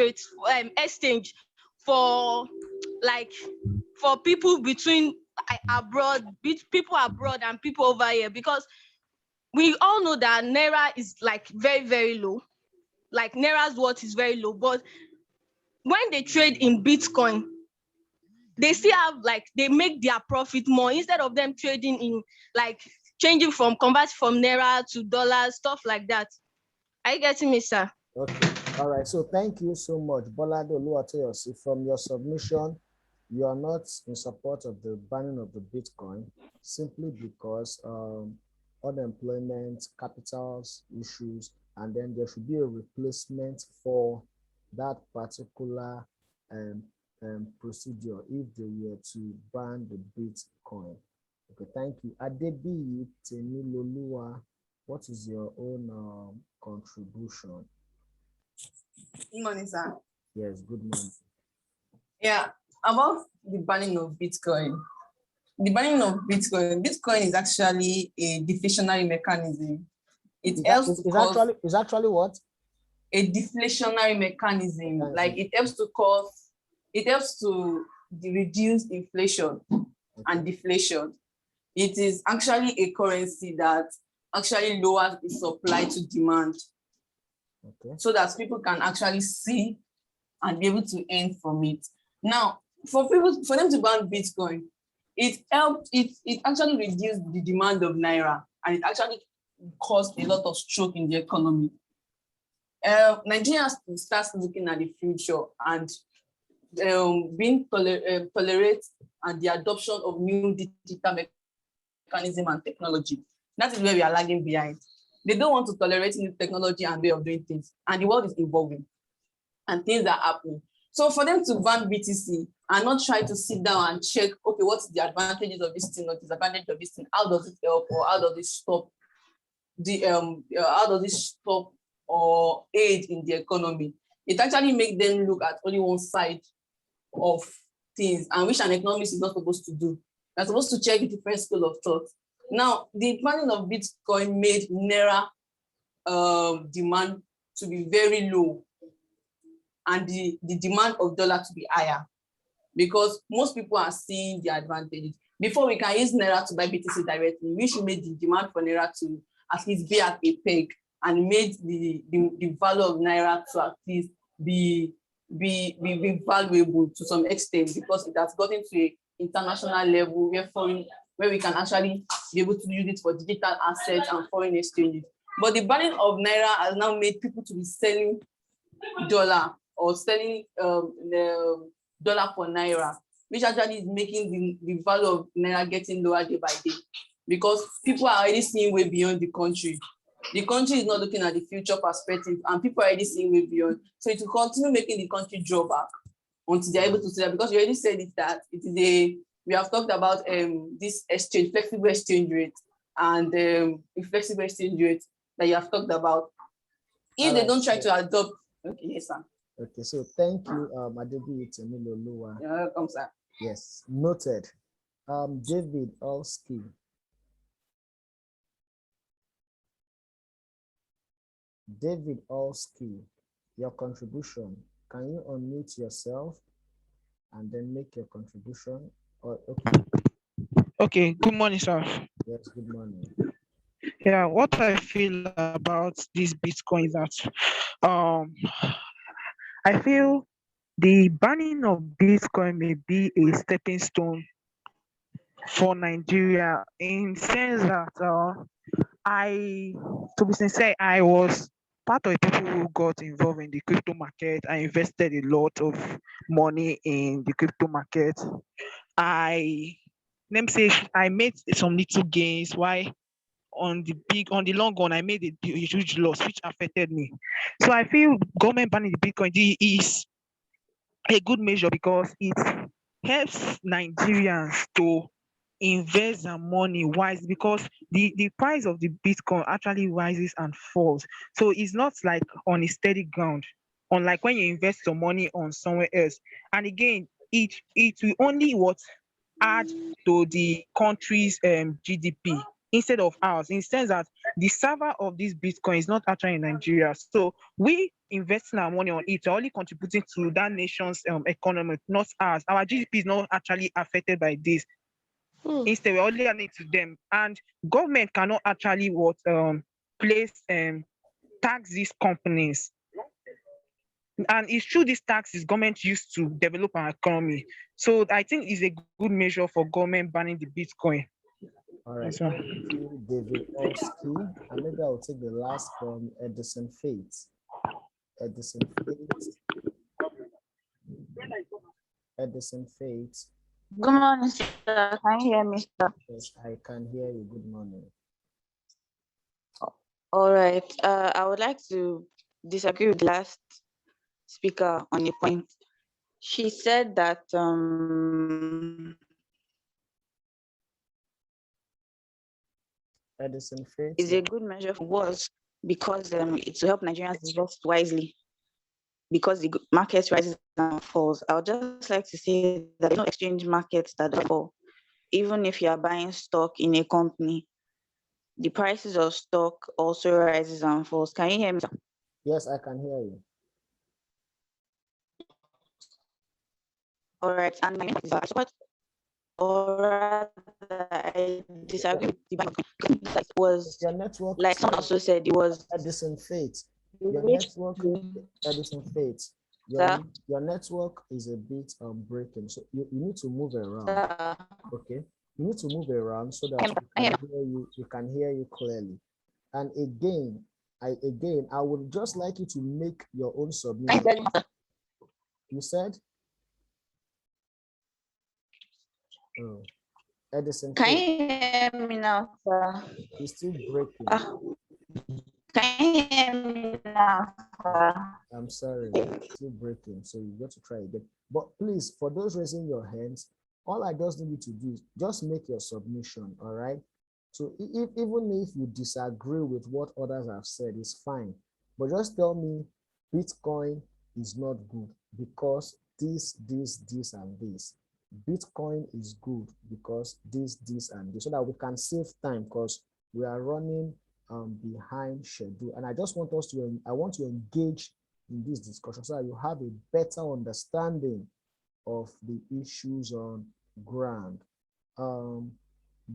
for like for people between people abroad and people over here, because we all know that naira is like very very low. Like naira's worth is very low, but when they trade in Bitcoin, they still have like they make their profit more instead of them trading in like convert from naira to dollars, stuff like that. Are you getting me, sir? Okay. All right. So thank you so much, Bolade Oluwatoyosi. From your submission, you are not in support of the banning of the Bitcoin simply because unemployment, capitals issues, and then there should be a replacement for that particular um, procedure if they were to ban the Bitcoin. Okay, thank you. Adebiyi Temiloluwa, what is your own contribution? Good morning, sir. Yes, good morning. Yeah, about the banning of Bitcoin. The banning of Bitcoin is actually a deflationary mechanism. It helps to cause Is actually what? a deflationary mechanism. Like it helps to reduce inflation and deflation. It is actually a currency that actually lowers the supply to demand. Okay. So that people can actually see and be able to earn from it. Now, for them to ban Bitcoin, it actually reduced the demand of naira, and it actually caused a lot of stroke in the economy. Nigerians start looking at the future and being tolerate and the adoption of new digital mechanism and technology. That is where we are lagging behind. They don't want to tolerate new technology and way of doing things, and the world is evolving and things are happening. So for them to ban BTC and not try to sit down and check, okay, what's the advantages of this thing or disadvantage of this thing? How does it help, or how does it stop or aid in the economy? It actually makes them look at only one side of things, and which an economist is not supposed to do. They're supposed to check different school of thought. Now, the planning of Bitcoin made Naira demand to be very low, and the demand of dollar to be higher, because most people are seeing the advantages. Before we can use Naira to buy BTC directly, we should make the demand for Naira to at least be at a peg, and made the value of Naira to at least be valuable to some extent, because it has gotten to an international level where we can actually be able to use it for digital assets and foreign exchanges. But the banning of Naira has now made people to be selling dollar or selling dollar for Naira, which actually is making the value of Naira getting lower day by day, because people are already seeing way beyond the country. The country is not looking at the future perspective, and people are already seeing way beyond. So it will continue making the country draw back until they're able to see that, because you already said it, that it is we have talked about this flexible exchange rate, and the flexible exchange rate that you have talked about. If they don't try to adopt, okay, yes, sir. Okay, so thank you, Adebi Temiloluwa. You're welcome, sir. Yes, noted. David Olski. David Olski, your contribution. Can you unmute yourself and then make your contribution? Okay. Okay, good morning, sir. Yes, good morning. Yeah, what I feel about this Bitcoin is that I feel the banning of Bitcoin may be a stepping stone for Nigeria, in sense that to be sincere, I was part of the people who got involved in the crypto market. I invested a lot of money in the crypto market. I made some little gains. Why on the long run, I made a huge loss, which affected me. So I feel government banning the Bitcoin is a good measure, because it helps Nigerians to invest their money wise, because the price of the Bitcoin actually rises and falls. So it's not like on a steady ground, unlike when you invest your money on somewhere else. And again, it will only add to the country's GDP instead of ours, in the sense that the server of this Bitcoin is not actually in Nigeria. So we investing our money on it are only contributing to that nation's economy, not ours. Our GDP is not actually affected by this. Instead, we're only adding to them. And government cannot actually place tax these companies. And it's true, these taxes government used to develop our economy. So I think it's a good measure for government banning the Bitcoin. All right, thank you, David Olski. And maybe I'll take the last from Edison Fates. Edison Fates. Edison Fates. Good morning, sir. Can you hear me, sir? Yes, I can hear you. Good morning. All right. I would like to disagree with the last speaker on a point. She said that Edison Fates is a good measure for was because it will help Nigerians invest wisely, because the market rises and falls. I would just like to say that there's no exchange markets that fall. Even if you are buying stock in a company, the prices of stock also rises and falls. Can you hear me, sir? Yes, I can hear you. All right, and my name is support, or rather, I disagree with the bank. That was your network, like someone also said, it was Edison Fates. Your network, Edison Fates. Your network is a bit breaking, so you need to move around. Okay, you need to move around so that we can hear you clearly. And again, I would just like you to make your own submission. You said? Oh, Edison. Can you hear me now, sir? It's still breaking. Can you hear me now, sir? I'm sorry, it's still breaking, so you got to try again. But please, for those raising your hands, all I just need you to do is just make your submission, all right? So even if you disagree with what others have said, it's fine. But just tell me Bitcoin is not good because this, and this. Bitcoin is good because this, and this, so that we can save time because we are running behind schedule. And I just want us to, I want to engage in this discussion so that you have a better understanding of the issues on ground.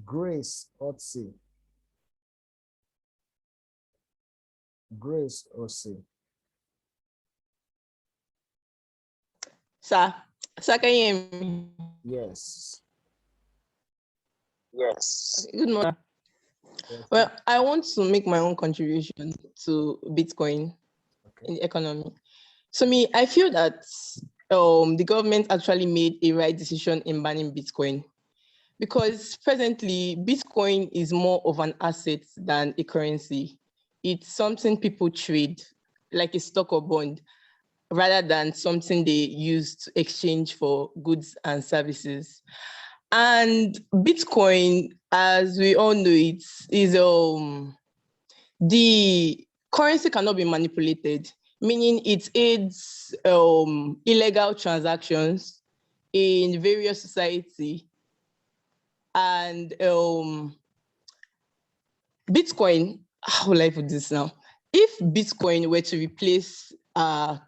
Grace Otse. Grace Otse. Sir, can you hear me? Yes. Yes. Good morning. Well, I want to make my own contribution to Bitcoin in the economy. So I feel that the government actually made a right decision in banning Bitcoin because presently Bitcoin is more of an asset than a currency. It's something people trade like a stock or bond rather than something they use to exchange for goods and services. And Bitcoin, as we all know, it is the currency cannot be manipulated, meaning it aids illegal transactions in various society. And Bitcoin, how will I put this now? If Bitcoin were to replace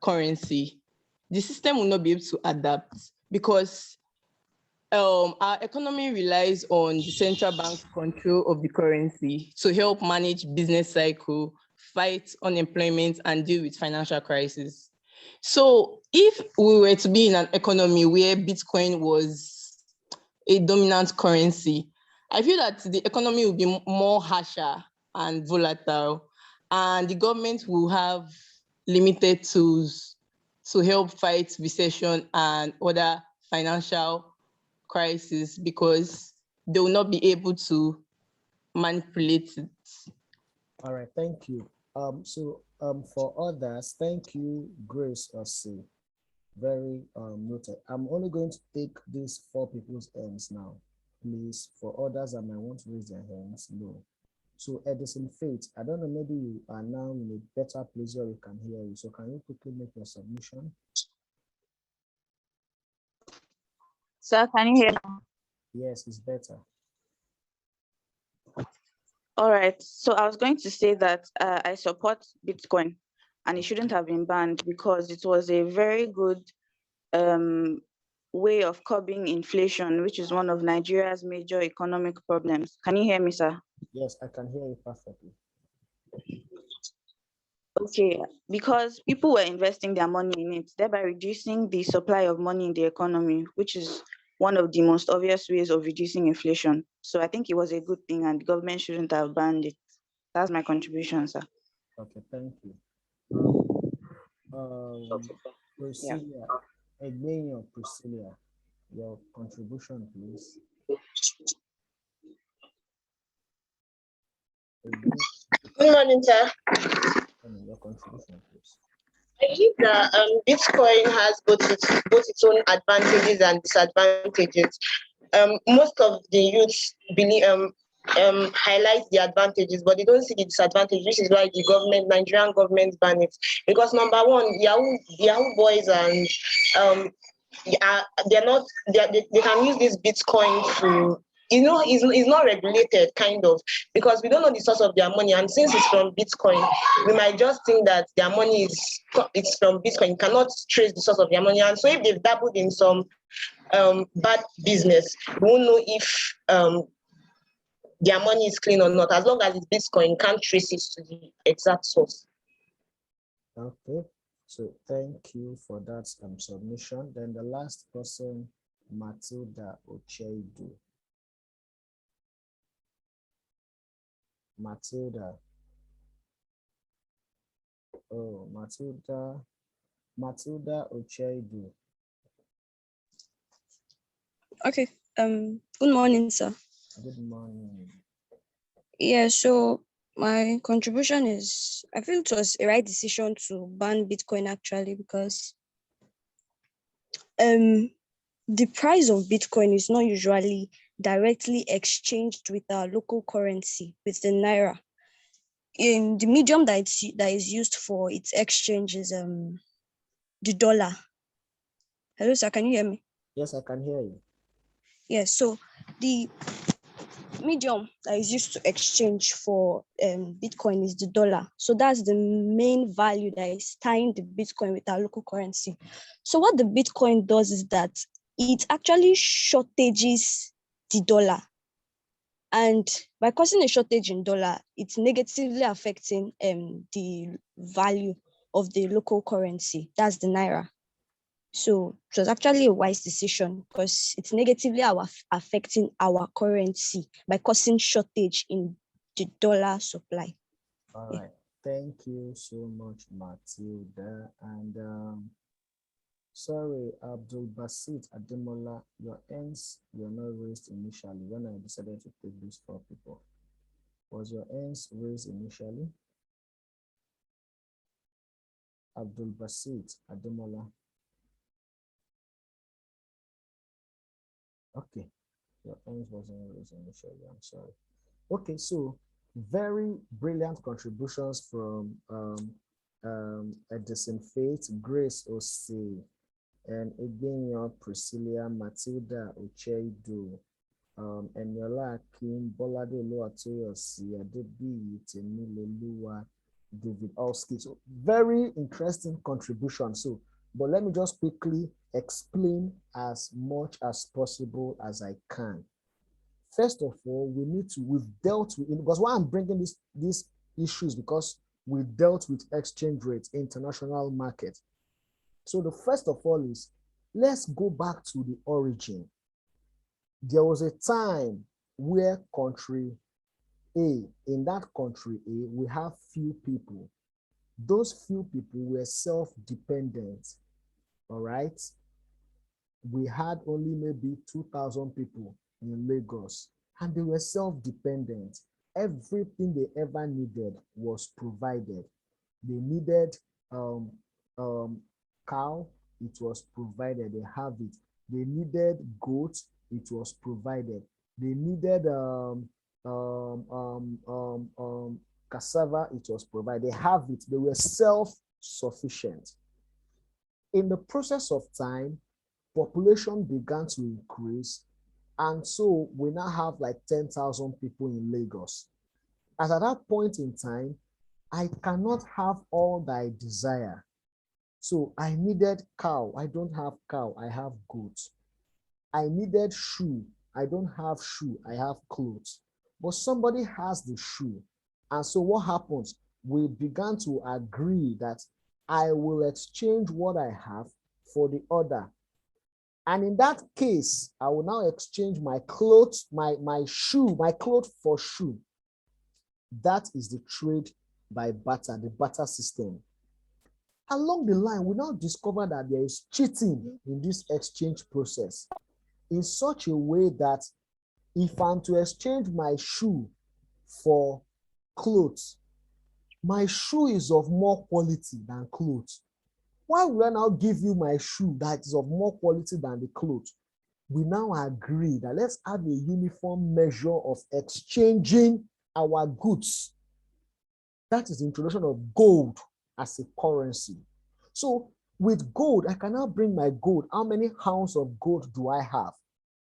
currency, the system will not be able to adapt because our economy relies on the central bank's control of the currency to help manage business cycle, fight unemployment, and deal with financial crisis. So if we were to be in an economy where Bitcoin was a dominant currency, I feel that the economy will be more harsher and volatile, and the government will have limited tools to help fight recession and other financial crisis because they will not be able to manipulate it. All right, thank you. For others, thank you, Grace Osei. Very noted. I'm only going to take these 4 people's hands now. Please, for others that might want to raise their hands, no. So Edison Faith, I don't know, maybe you are now in a better place where we can hear you. So can you quickly make your submission? Sir, can you hear me? Yes, it's better. All right. So I was going to say that I support Bitcoin and it shouldn't have been banned because it was a very good way of curbing inflation, which is one of Nigeria's major economic problems. Can you hear me, sir? Yes, I can hear you perfectly. Okay, because people were investing their money in it, thereby reducing the supply of money in the economy, which is one of the most obvious ways of reducing inflation. So I think it was a good thing and the government shouldn't have banned it. That's my contribution, sir. Okay, thank you. Yeah. Priscilla, your contribution, please. Good morning, sir. Your contribution, please. I believe that Bitcoin has both its own advantages and disadvantages. Most of the youths believe highlight the advantages, but they don't see the disadvantage, which is why Nigerian government ban it. Because number one, Yahoo boys and they can use this Bitcoin to, it's not regulated, kind of, because we don't know the source of their money. And since it's from Bitcoin, we might just think that their money it's from Bitcoin. You cannot trace the source of their money. And so if they've dabbled in some bad business, we won't know if their money is clean or not. As long as it's Bitcoin, you can't trace it to the exact source. Okay, so thank you for that submission. Then the last person, Matilda Ocheidu. Matilda. Oh, Matilda Ocheidu. Okay. Good morning, sir. Good morning. Yeah, so my contribution is I feel it was a right decision to ban Bitcoin actually because the price of Bitcoin is not usually directly exchanged with our local currency, with the naira. In the medium that is used for its exchange is the dollar. Hello, sir, can you hear me? Yes, I can hear you. Yes, so the medium that is used to exchange for Bitcoin is the dollar. So that's the main value that is tying the Bitcoin with our local currency. So what the Bitcoin does is that it actually shortages the dollar. And by causing a shortage in dollar, it's negatively affecting the value of the local currency. That's the naira. So it was actually a wise decision because it's negatively affecting our currency by causing shortage in the dollar supply. All right. Thank you so much, Matilda. And sorry, Abdul Basit Ademola, your ends were not raised initially when I decided to take these 4 people. Was your ends raised initially? Abdul Basit Ademola. Okay, your ends wasn't raised initially. I'm sorry. Okay, so very brilliant contributions from Edison Faith, Grace Ose, and again your Priscilla, Matilda Ocheido, Eniola Akin, Bolade Oluwatoyosi, Adebiyi Temiloluwa, David Olski. So very interesting contribution. So, but let me just quickly explain as much as possible as I can. First of all, we've dealt with, because why I'm bringing these issues, because we dealt with exchange rates, international market. So the first of all is, let's go back to the origin. There was a time where country A, in that country A, we have few people. Those few people were self-dependent, all right? We had only maybe 2,000 people in Lagos, and they were self-dependent. Everything they ever needed was provided. They needed cow, it was provided, they have it. They needed goat, it was provided. They needed cassava, it was provided. They have it. They were self-sufficient. In the process of time, population began to increase, and so we now have like 10,000 people in Lagos. As at that point in time, I cannot have all that I desire. So I needed cow. I don't have cow. I have goat. I needed shoe. I don't have shoe. I have clothes. But somebody has the shoe. And so what happens? We began to agree that I will exchange what I have for the other. And in that case, I will now exchange my clothes, my clothes for shoe. That is the trade by barter, the barter system. Along the line, we now discover that there is cheating in this exchange process in such a way that if I'm to exchange my shoe for clothes, my shoe is of more quality than clothes. Why will I now give you my shoe that is of more quality than the clothes? We now agree that let's have a uniform measure of exchanging our goods. That is the introduction of gold as a currency. So with gold, I can now bring my gold. How many ounces of gold do I have?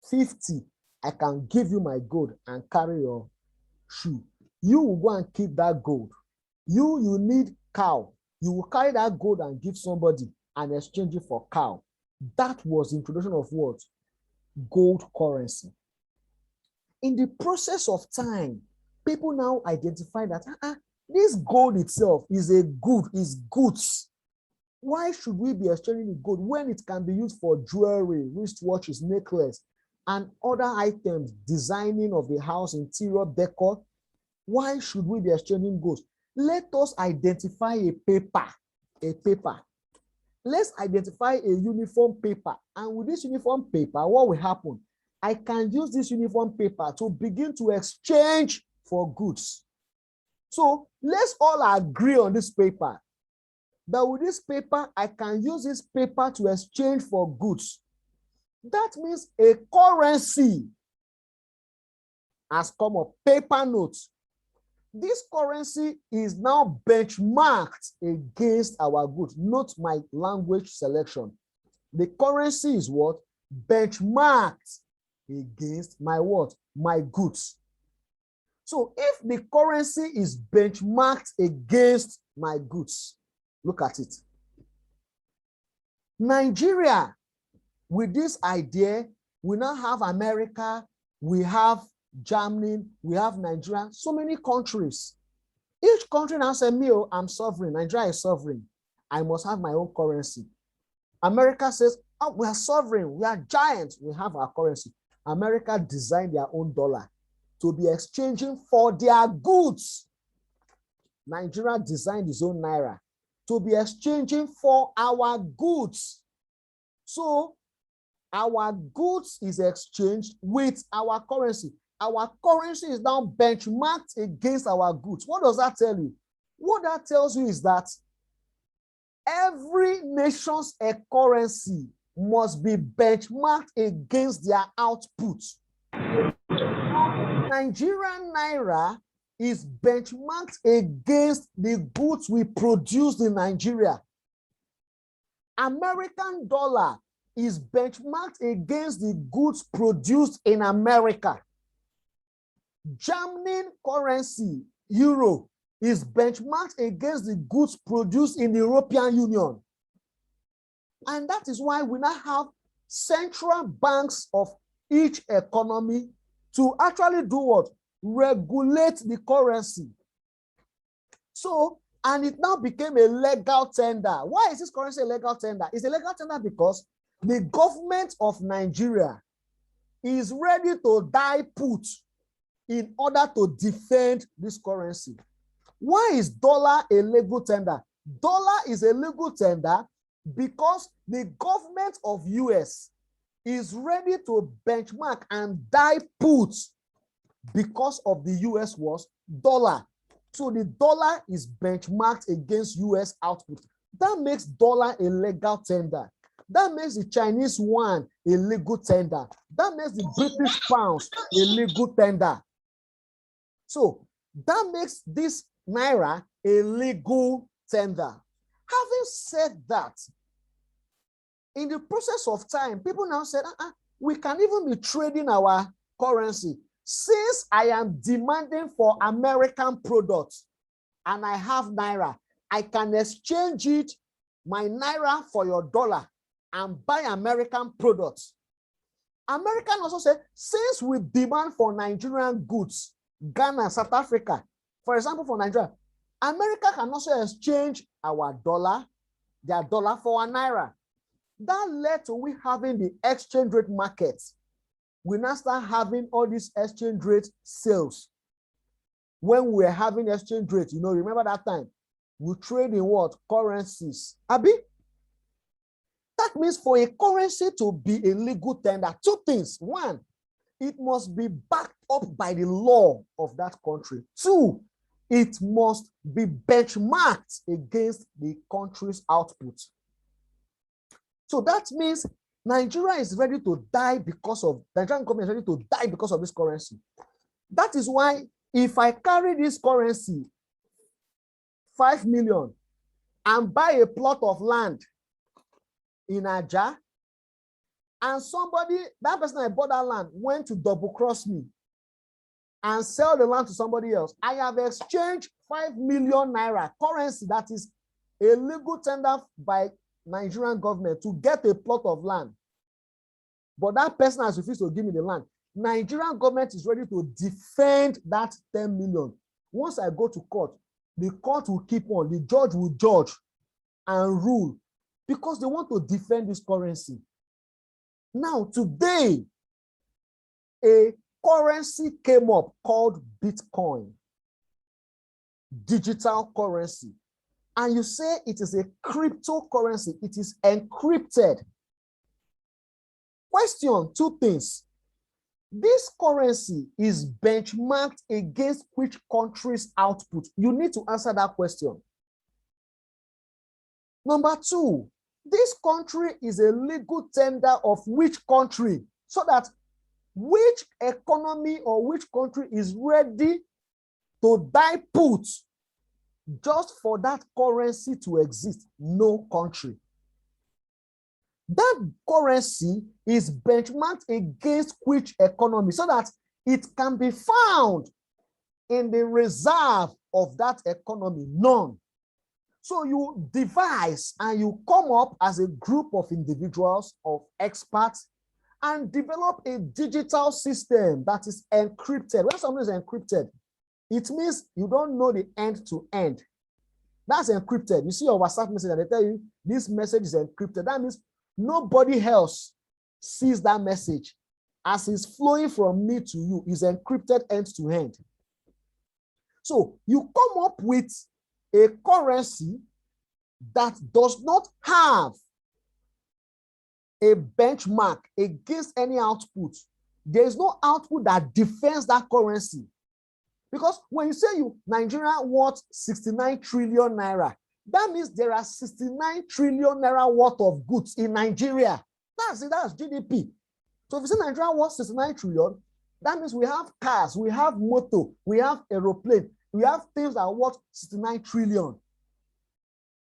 50. I can give you my gold and carry your shoe. You will go and keep that gold. You need cow. You will carry that gold and give somebody and exchange it for cow. That was the introduction of what? Gold currency. In the process of time, people now identify that this gold itself is a good, is goods. Why should we be exchanging the gold when it can be used for jewelry, wristwatches, necklace, and other items, designing of the house, interior decor? Why should we be exchanging goods? Let us identify a paper. Let's identify a uniform paper. And with this uniform paper, what will happen? I can use this uniform paper to begin to exchange for goods. So let's all agree on this paper. that with this paper, I can use this paper to exchange for goods. That means a currency has come up, paper notes. This currency is now benchmarked against our goods. Note my language selection. The currency is what? Benchmarked against my what? My goods. So if the currency is benchmarked against my goods, look at it. Nigeria, with this idea, we now have America, we have Germany, we have Nigeria, so many countries. Each country now says, me, I'm sovereign, Nigeria is sovereign. I must have my own currency. America says, oh, we are sovereign, we are giants, we have our currency. America designed their own dollar to be exchanging for their goods. Nigeria designed its own naira to be exchanging for our goods. So our goods is exchanged with our currency. Our currency is now benchmarked against our goods. What does that tell you? What that tells you is that every nation's currency must be benchmarked against their output. Nigerian naira is benchmarked against the goods we produced in Nigeria. American dollar is benchmarked against the goods produced in America. German currency, euro, is benchmarked against the goods produced in the European Union. And that is why we now have central banks of each economy to actually do what? Regulate the currency. So, and it now became a legal tender. Why is this currency a legal tender? It's a legal tender because the government of Nigeria is ready to die put in order to defend this currency. Why is dollar a legal tender? Dollar is a legal tender because the government of US is ready to benchmark and die put because of the US was dollar. So the dollar is benchmarked against US output. That makes dollar a legal tender. That makes the Chinese yuan a legal tender. That makes the British pounds a legal tender. So that makes this naira a legal tender. Having said that, in the process of time, people now said, we can even be trading our currency. Since I am demanding for American products and I have naira, I can exchange it, my naira, for your dollar and buy American products. American also said, since we demand for Nigerian goods, Ghana, South Africa, for example, for Nigeria, America can also exchange our dollar, their dollar, for our naira. That led to we having the exchange rate markets. We now start having all these exchange rate sales. When we were having exchange rate, you know, remember that time? We trade in what? Currencies. Abi? That means for a currency to be a legal tender, two things. One, it must be backed up by the law of that country. Two, it must be benchmarked against the country's output. So that means Nigeria is ready to die because of, Nigerian government is ready to die because of this currency. That is why if I carry this currency, 5 million, and buy a plot of land in Aja, and somebody, that person I bought that land, went to double cross me and sell the land to somebody else, I have exchanged 5 million naira currency that is a legal tender by Nigerian government to get a plot of land. But that person has refused to give me the land. Nigerian government is ready to defend that 10 million. Once I go to court, the court will keep on, the judge will judge and rule because they want to defend this currency. Now, today, a currency came up called Bitcoin, digital currency. And you say it is a cryptocurrency, it is encrypted. Question, two things. This currency is benchmarked against which country's output? You need to answer that question. Number two, this country is a legal tender of which country, so that which economy or which country is ready to die put just for that currency to exist? No country. That currency is benchmarked against which economy, so that it can be found in the reserve of that economy? None. So you devise and you come up as a group of individuals, of experts, and develop a digital system that is encrypted. When something is encrypted, it means you don't know the end to end. That's encrypted. You see your WhatsApp message and they tell you this message is encrypted. That means nobody else sees that message. As it's flowing from me to you, is encrypted end to end. So you come up with a currency that does not have a benchmark against any output. There is no output that defends that currency. Because when you say Nigeria worth 69 trillion naira, that means there are 69 trillion naira worth of goods in Nigeria. That's it, that's GDP. So if you say Nigeria worth 69 trillion, that means we have cars, we have motor, we have aeroplane, we have things that are worth 69 trillion.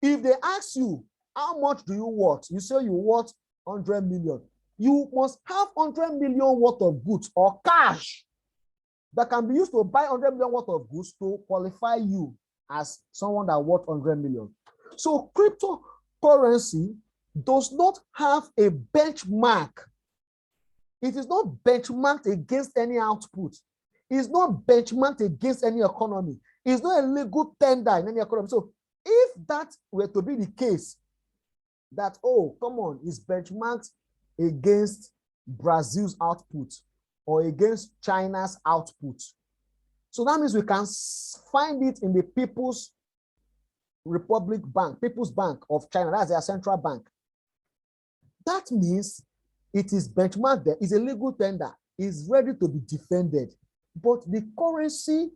If they ask you, how much do you worth? You say you worth 100 million. You must have 100 million worth of goods or cash that can be used to buy 100 million worth of goods to qualify you as someone that worth 100 million. So cryptocurrency does not have a benchmark. It is not benchmarked against any output. It's not benchmarked against any economy. It's not a legal tender in any economy. So if that were to be the case, that, oh, come on, it's benchmarked against Brazil's output or against China's output. So that means we can find it in the People's Republic Bank, People's Bank of China, that's their central bank. That means it is benchmarked there, it's a legal tender, is ready to be defended. But the currency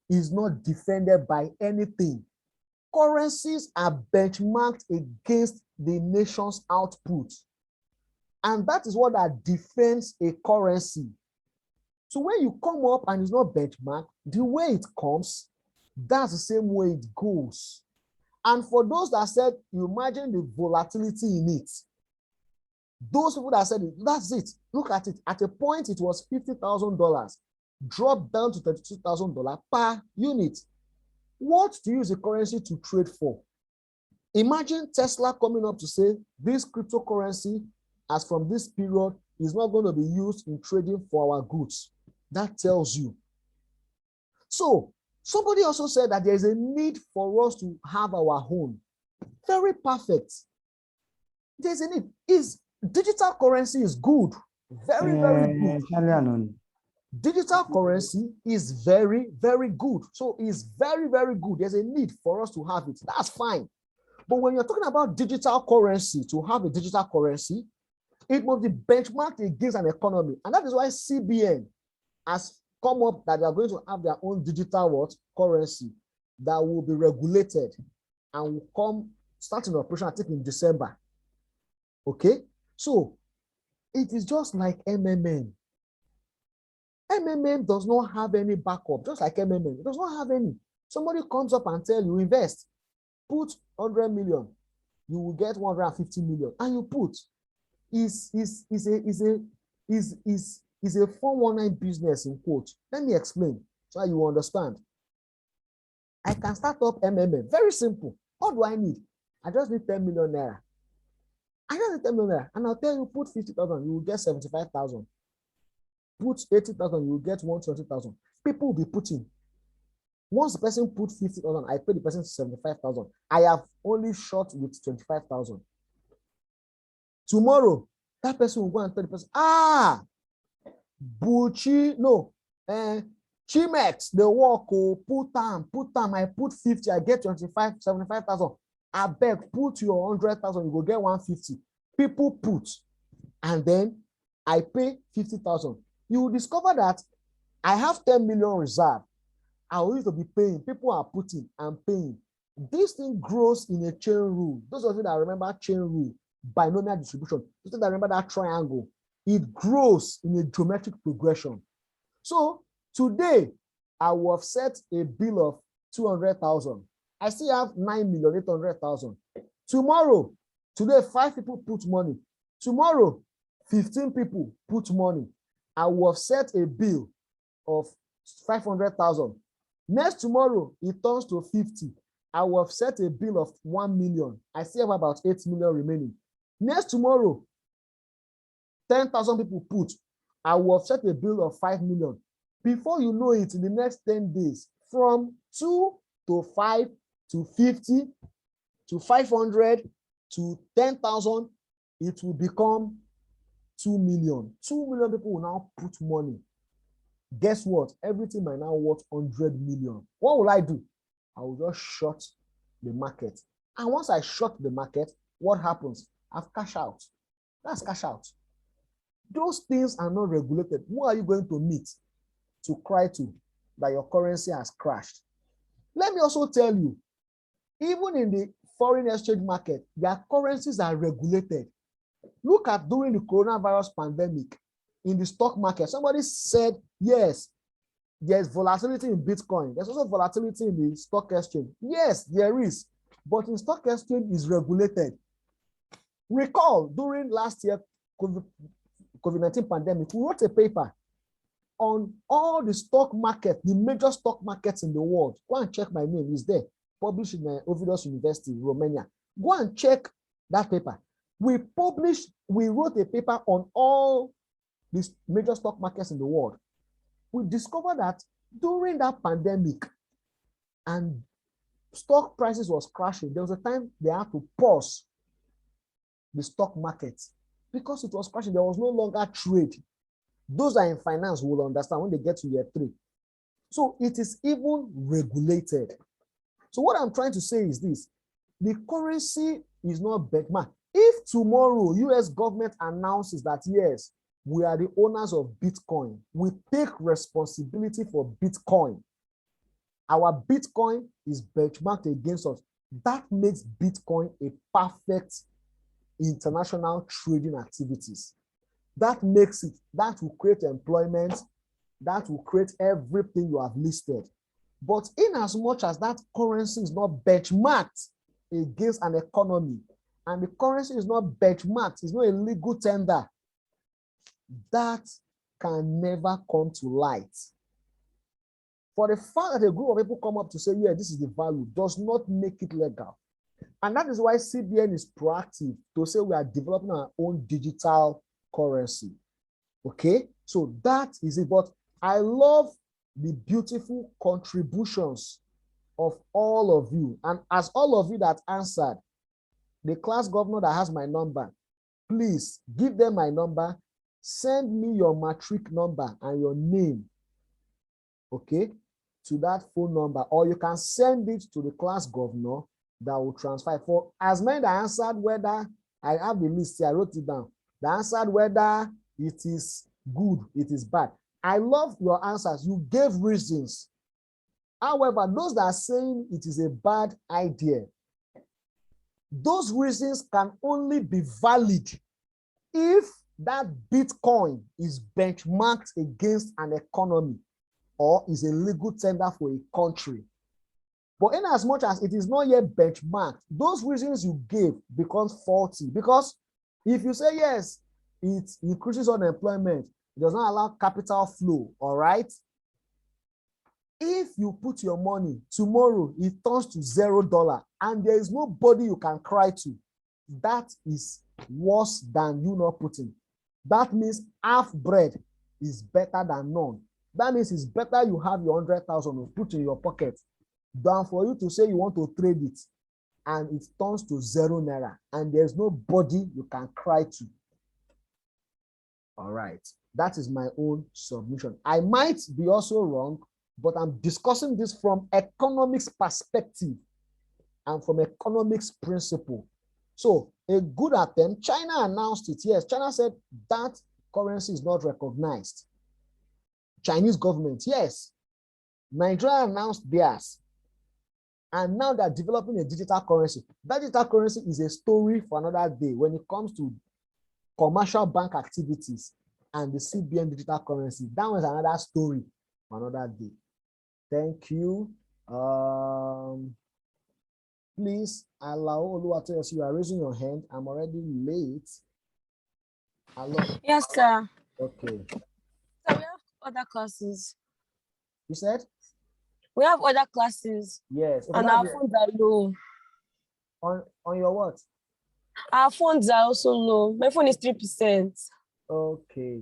is not defended by anything. Currencies are benchmarked against the nation's output. And that is what that defends a currency. So when you come up and it's not benchmarked, the way it comes, that's the same way it goes. And for those that said, you imagine the volatility in it. Those people that said, that's it, look at it. At a point, it was $50,000, dropped down to $32,000 per unit. What do you use the currency to trade for? Imagine Tesla coming up to say, this cryptocurrency, as from this period, is not going to be used in trading for our goods. That tells you. So somebody also said that there is a need for us to have our own. Very perfect. There's a need. Digital currency is good. Very, very good. Digital currency is very, very good. So it's very, very good. There's a need for us to have it. That's fine. But when you're talking about digital currency, to have a digital currency, it must be benchmarked against an economy. And that is why CBN has come up that they are going to have their own digital currency that will be regulated and will come starting operation, I think, in December. Okay? So it is just like MMM. MMM does not have any backup, just like MMM. It does not have any. Somebody comes up and tells you, invest, put 100 million, you will get 150 million, and you put. Is a 419 business in quote. Let me explain so you understand. I can start up MMM. Very simple. What do I need? I just need 10 million naira. I just need 10 million naira. And I'll tell you, put 50,000, you will get 75,000. Put 80,000, you will get 120,000. People will be putting. Once the person put 50,000, I pay the person 75,000. I have only short with 25,000. Tomorrow, that person will go and tell the person, Buchi, no, Chimex, the work, put time, I put 50, I get 25, 75,000. I beg, put your 100,000, you will get 150. People put, and then I pay 50,000. You will discover that I have 10 million reserve. I will need to be paying. People are putting and paying. This thing grows in a chain rule. Those of you that remember chain rule, binomial distribution, those that remember that triangle, it grows in a geometric progression. So today, I will have set a bill of 200,000. I still have 9,800,000. Tomorrow, today, 5 people put money. Tomorrow, 15 people put money. I will have set a bill of 500,000. Next tomorrow, it turns to 50. I will have set a bill of 1 million. I still have about 8 million remaining. Next tomorrow, 10,000 people put. I will have set a bill of 5 million. Before you know it, in the next 10 days, from 2 to 5 to 50 to 500 to 10,000, it will become 2 million. 2 million people will now put money. Guess what? Everything might now worth 100 million. What will I do? I will just short the market. And once I short the market, what happens? I've cash out. That's cash out. Those things are not regulated. Who are you going to meet to cry to that your currency has crashed? Let me also tell you, even in the foreign exchange market, their currencies are regulated. Look at during the coronavirus pandemic in the stock market. Somebody said, yes, there's volatility in Bitcoin. There's also volatility in the stock exchange. Yes, there is. But in stock exchange is regulated. Recall, during last year, COVID-19 pandemic, we wrote a paper on all the stock market, the major stock markets in the world. Go and check my name, it's there, published in Ovidius University, Romania. Go and check that paper. We wrote a paper on all these major stock markets in the world. We discovered that during that pandemic and stock prices was crashing, there was a time they had to pause the stock market because it was crashing. There was no longer trade. Those are in finance will understand when they get to year 3. So it is even regulated. So what I'm trying to say is this: the currency is not benchmark. If tomorrow US government announces that yes, we are the owners of Bitcoin, we take responsibility for Bitcoin, our Bitcoin is benchmarked against us, that makes Bitcoin a perfect international trading activities. That makes it, that will create employment, that will create everything you have listed. But in as much as that currency is not benchmarked against an economy, and the currency is not benchmarked, it's not a legal tender, that can never come to light. For the fact that a group of people come up to say, yeah, this is the value, does not make it legal. And that is why CBN is proactive to say we are developing our own digital currency. Okay, so that is it. But I love the beautiful contributions of all of you. And as all of you that answered, the class governor that has my number, please give them my number, send me your matric number and your name, okay, to that phone number, or you can send it to the class governor that will transfer. For as many that answered, whether I have the list here, I wrote it down, that answered whether it is good, it is bad. I love your answers. You gave reasons. However, those that are saying it is a bad idea, those reasons can only be valid if that Bitcoin is benchmarked against an economy or is a legal tender for a country. But in as much as it is not yet benchmarked, those reasons you gave becomes faulty. Because if you say, yes, it increases unemployment, it does not allow capital flow, all right? If you put your money, tomorrow it turns to $0 and there is nobody you can cry to, that is worse than you not putting. That means half bread is better than none. That means it's better you have your 100,000 to put in your pocket than for you to say you want to trade it and it turns to $0 and there's nobody you can cry to. All right, that is my own submission. I might be also wrong, but I'm discussing this from economics perspective and from economics principle. So a good attempt. China announced it. Yes, China said that currency is not recognized. Chinese government, yes. Nigeria announced theirs. And now they're developing a digital currency. That digital currency is a story for another day when it comes to commercial bank activities and the CBN digital currency. That was another story for another day. Thank you. Please allow Oluwatoyosi, you are raising your hand. I'm already late. Hello. Yes, sir. Okay. So we have other classes. You said? We have other classes. Yes. Okay, and our phones are low. On your what? Our phones are also low. My phone is 3%. Okay.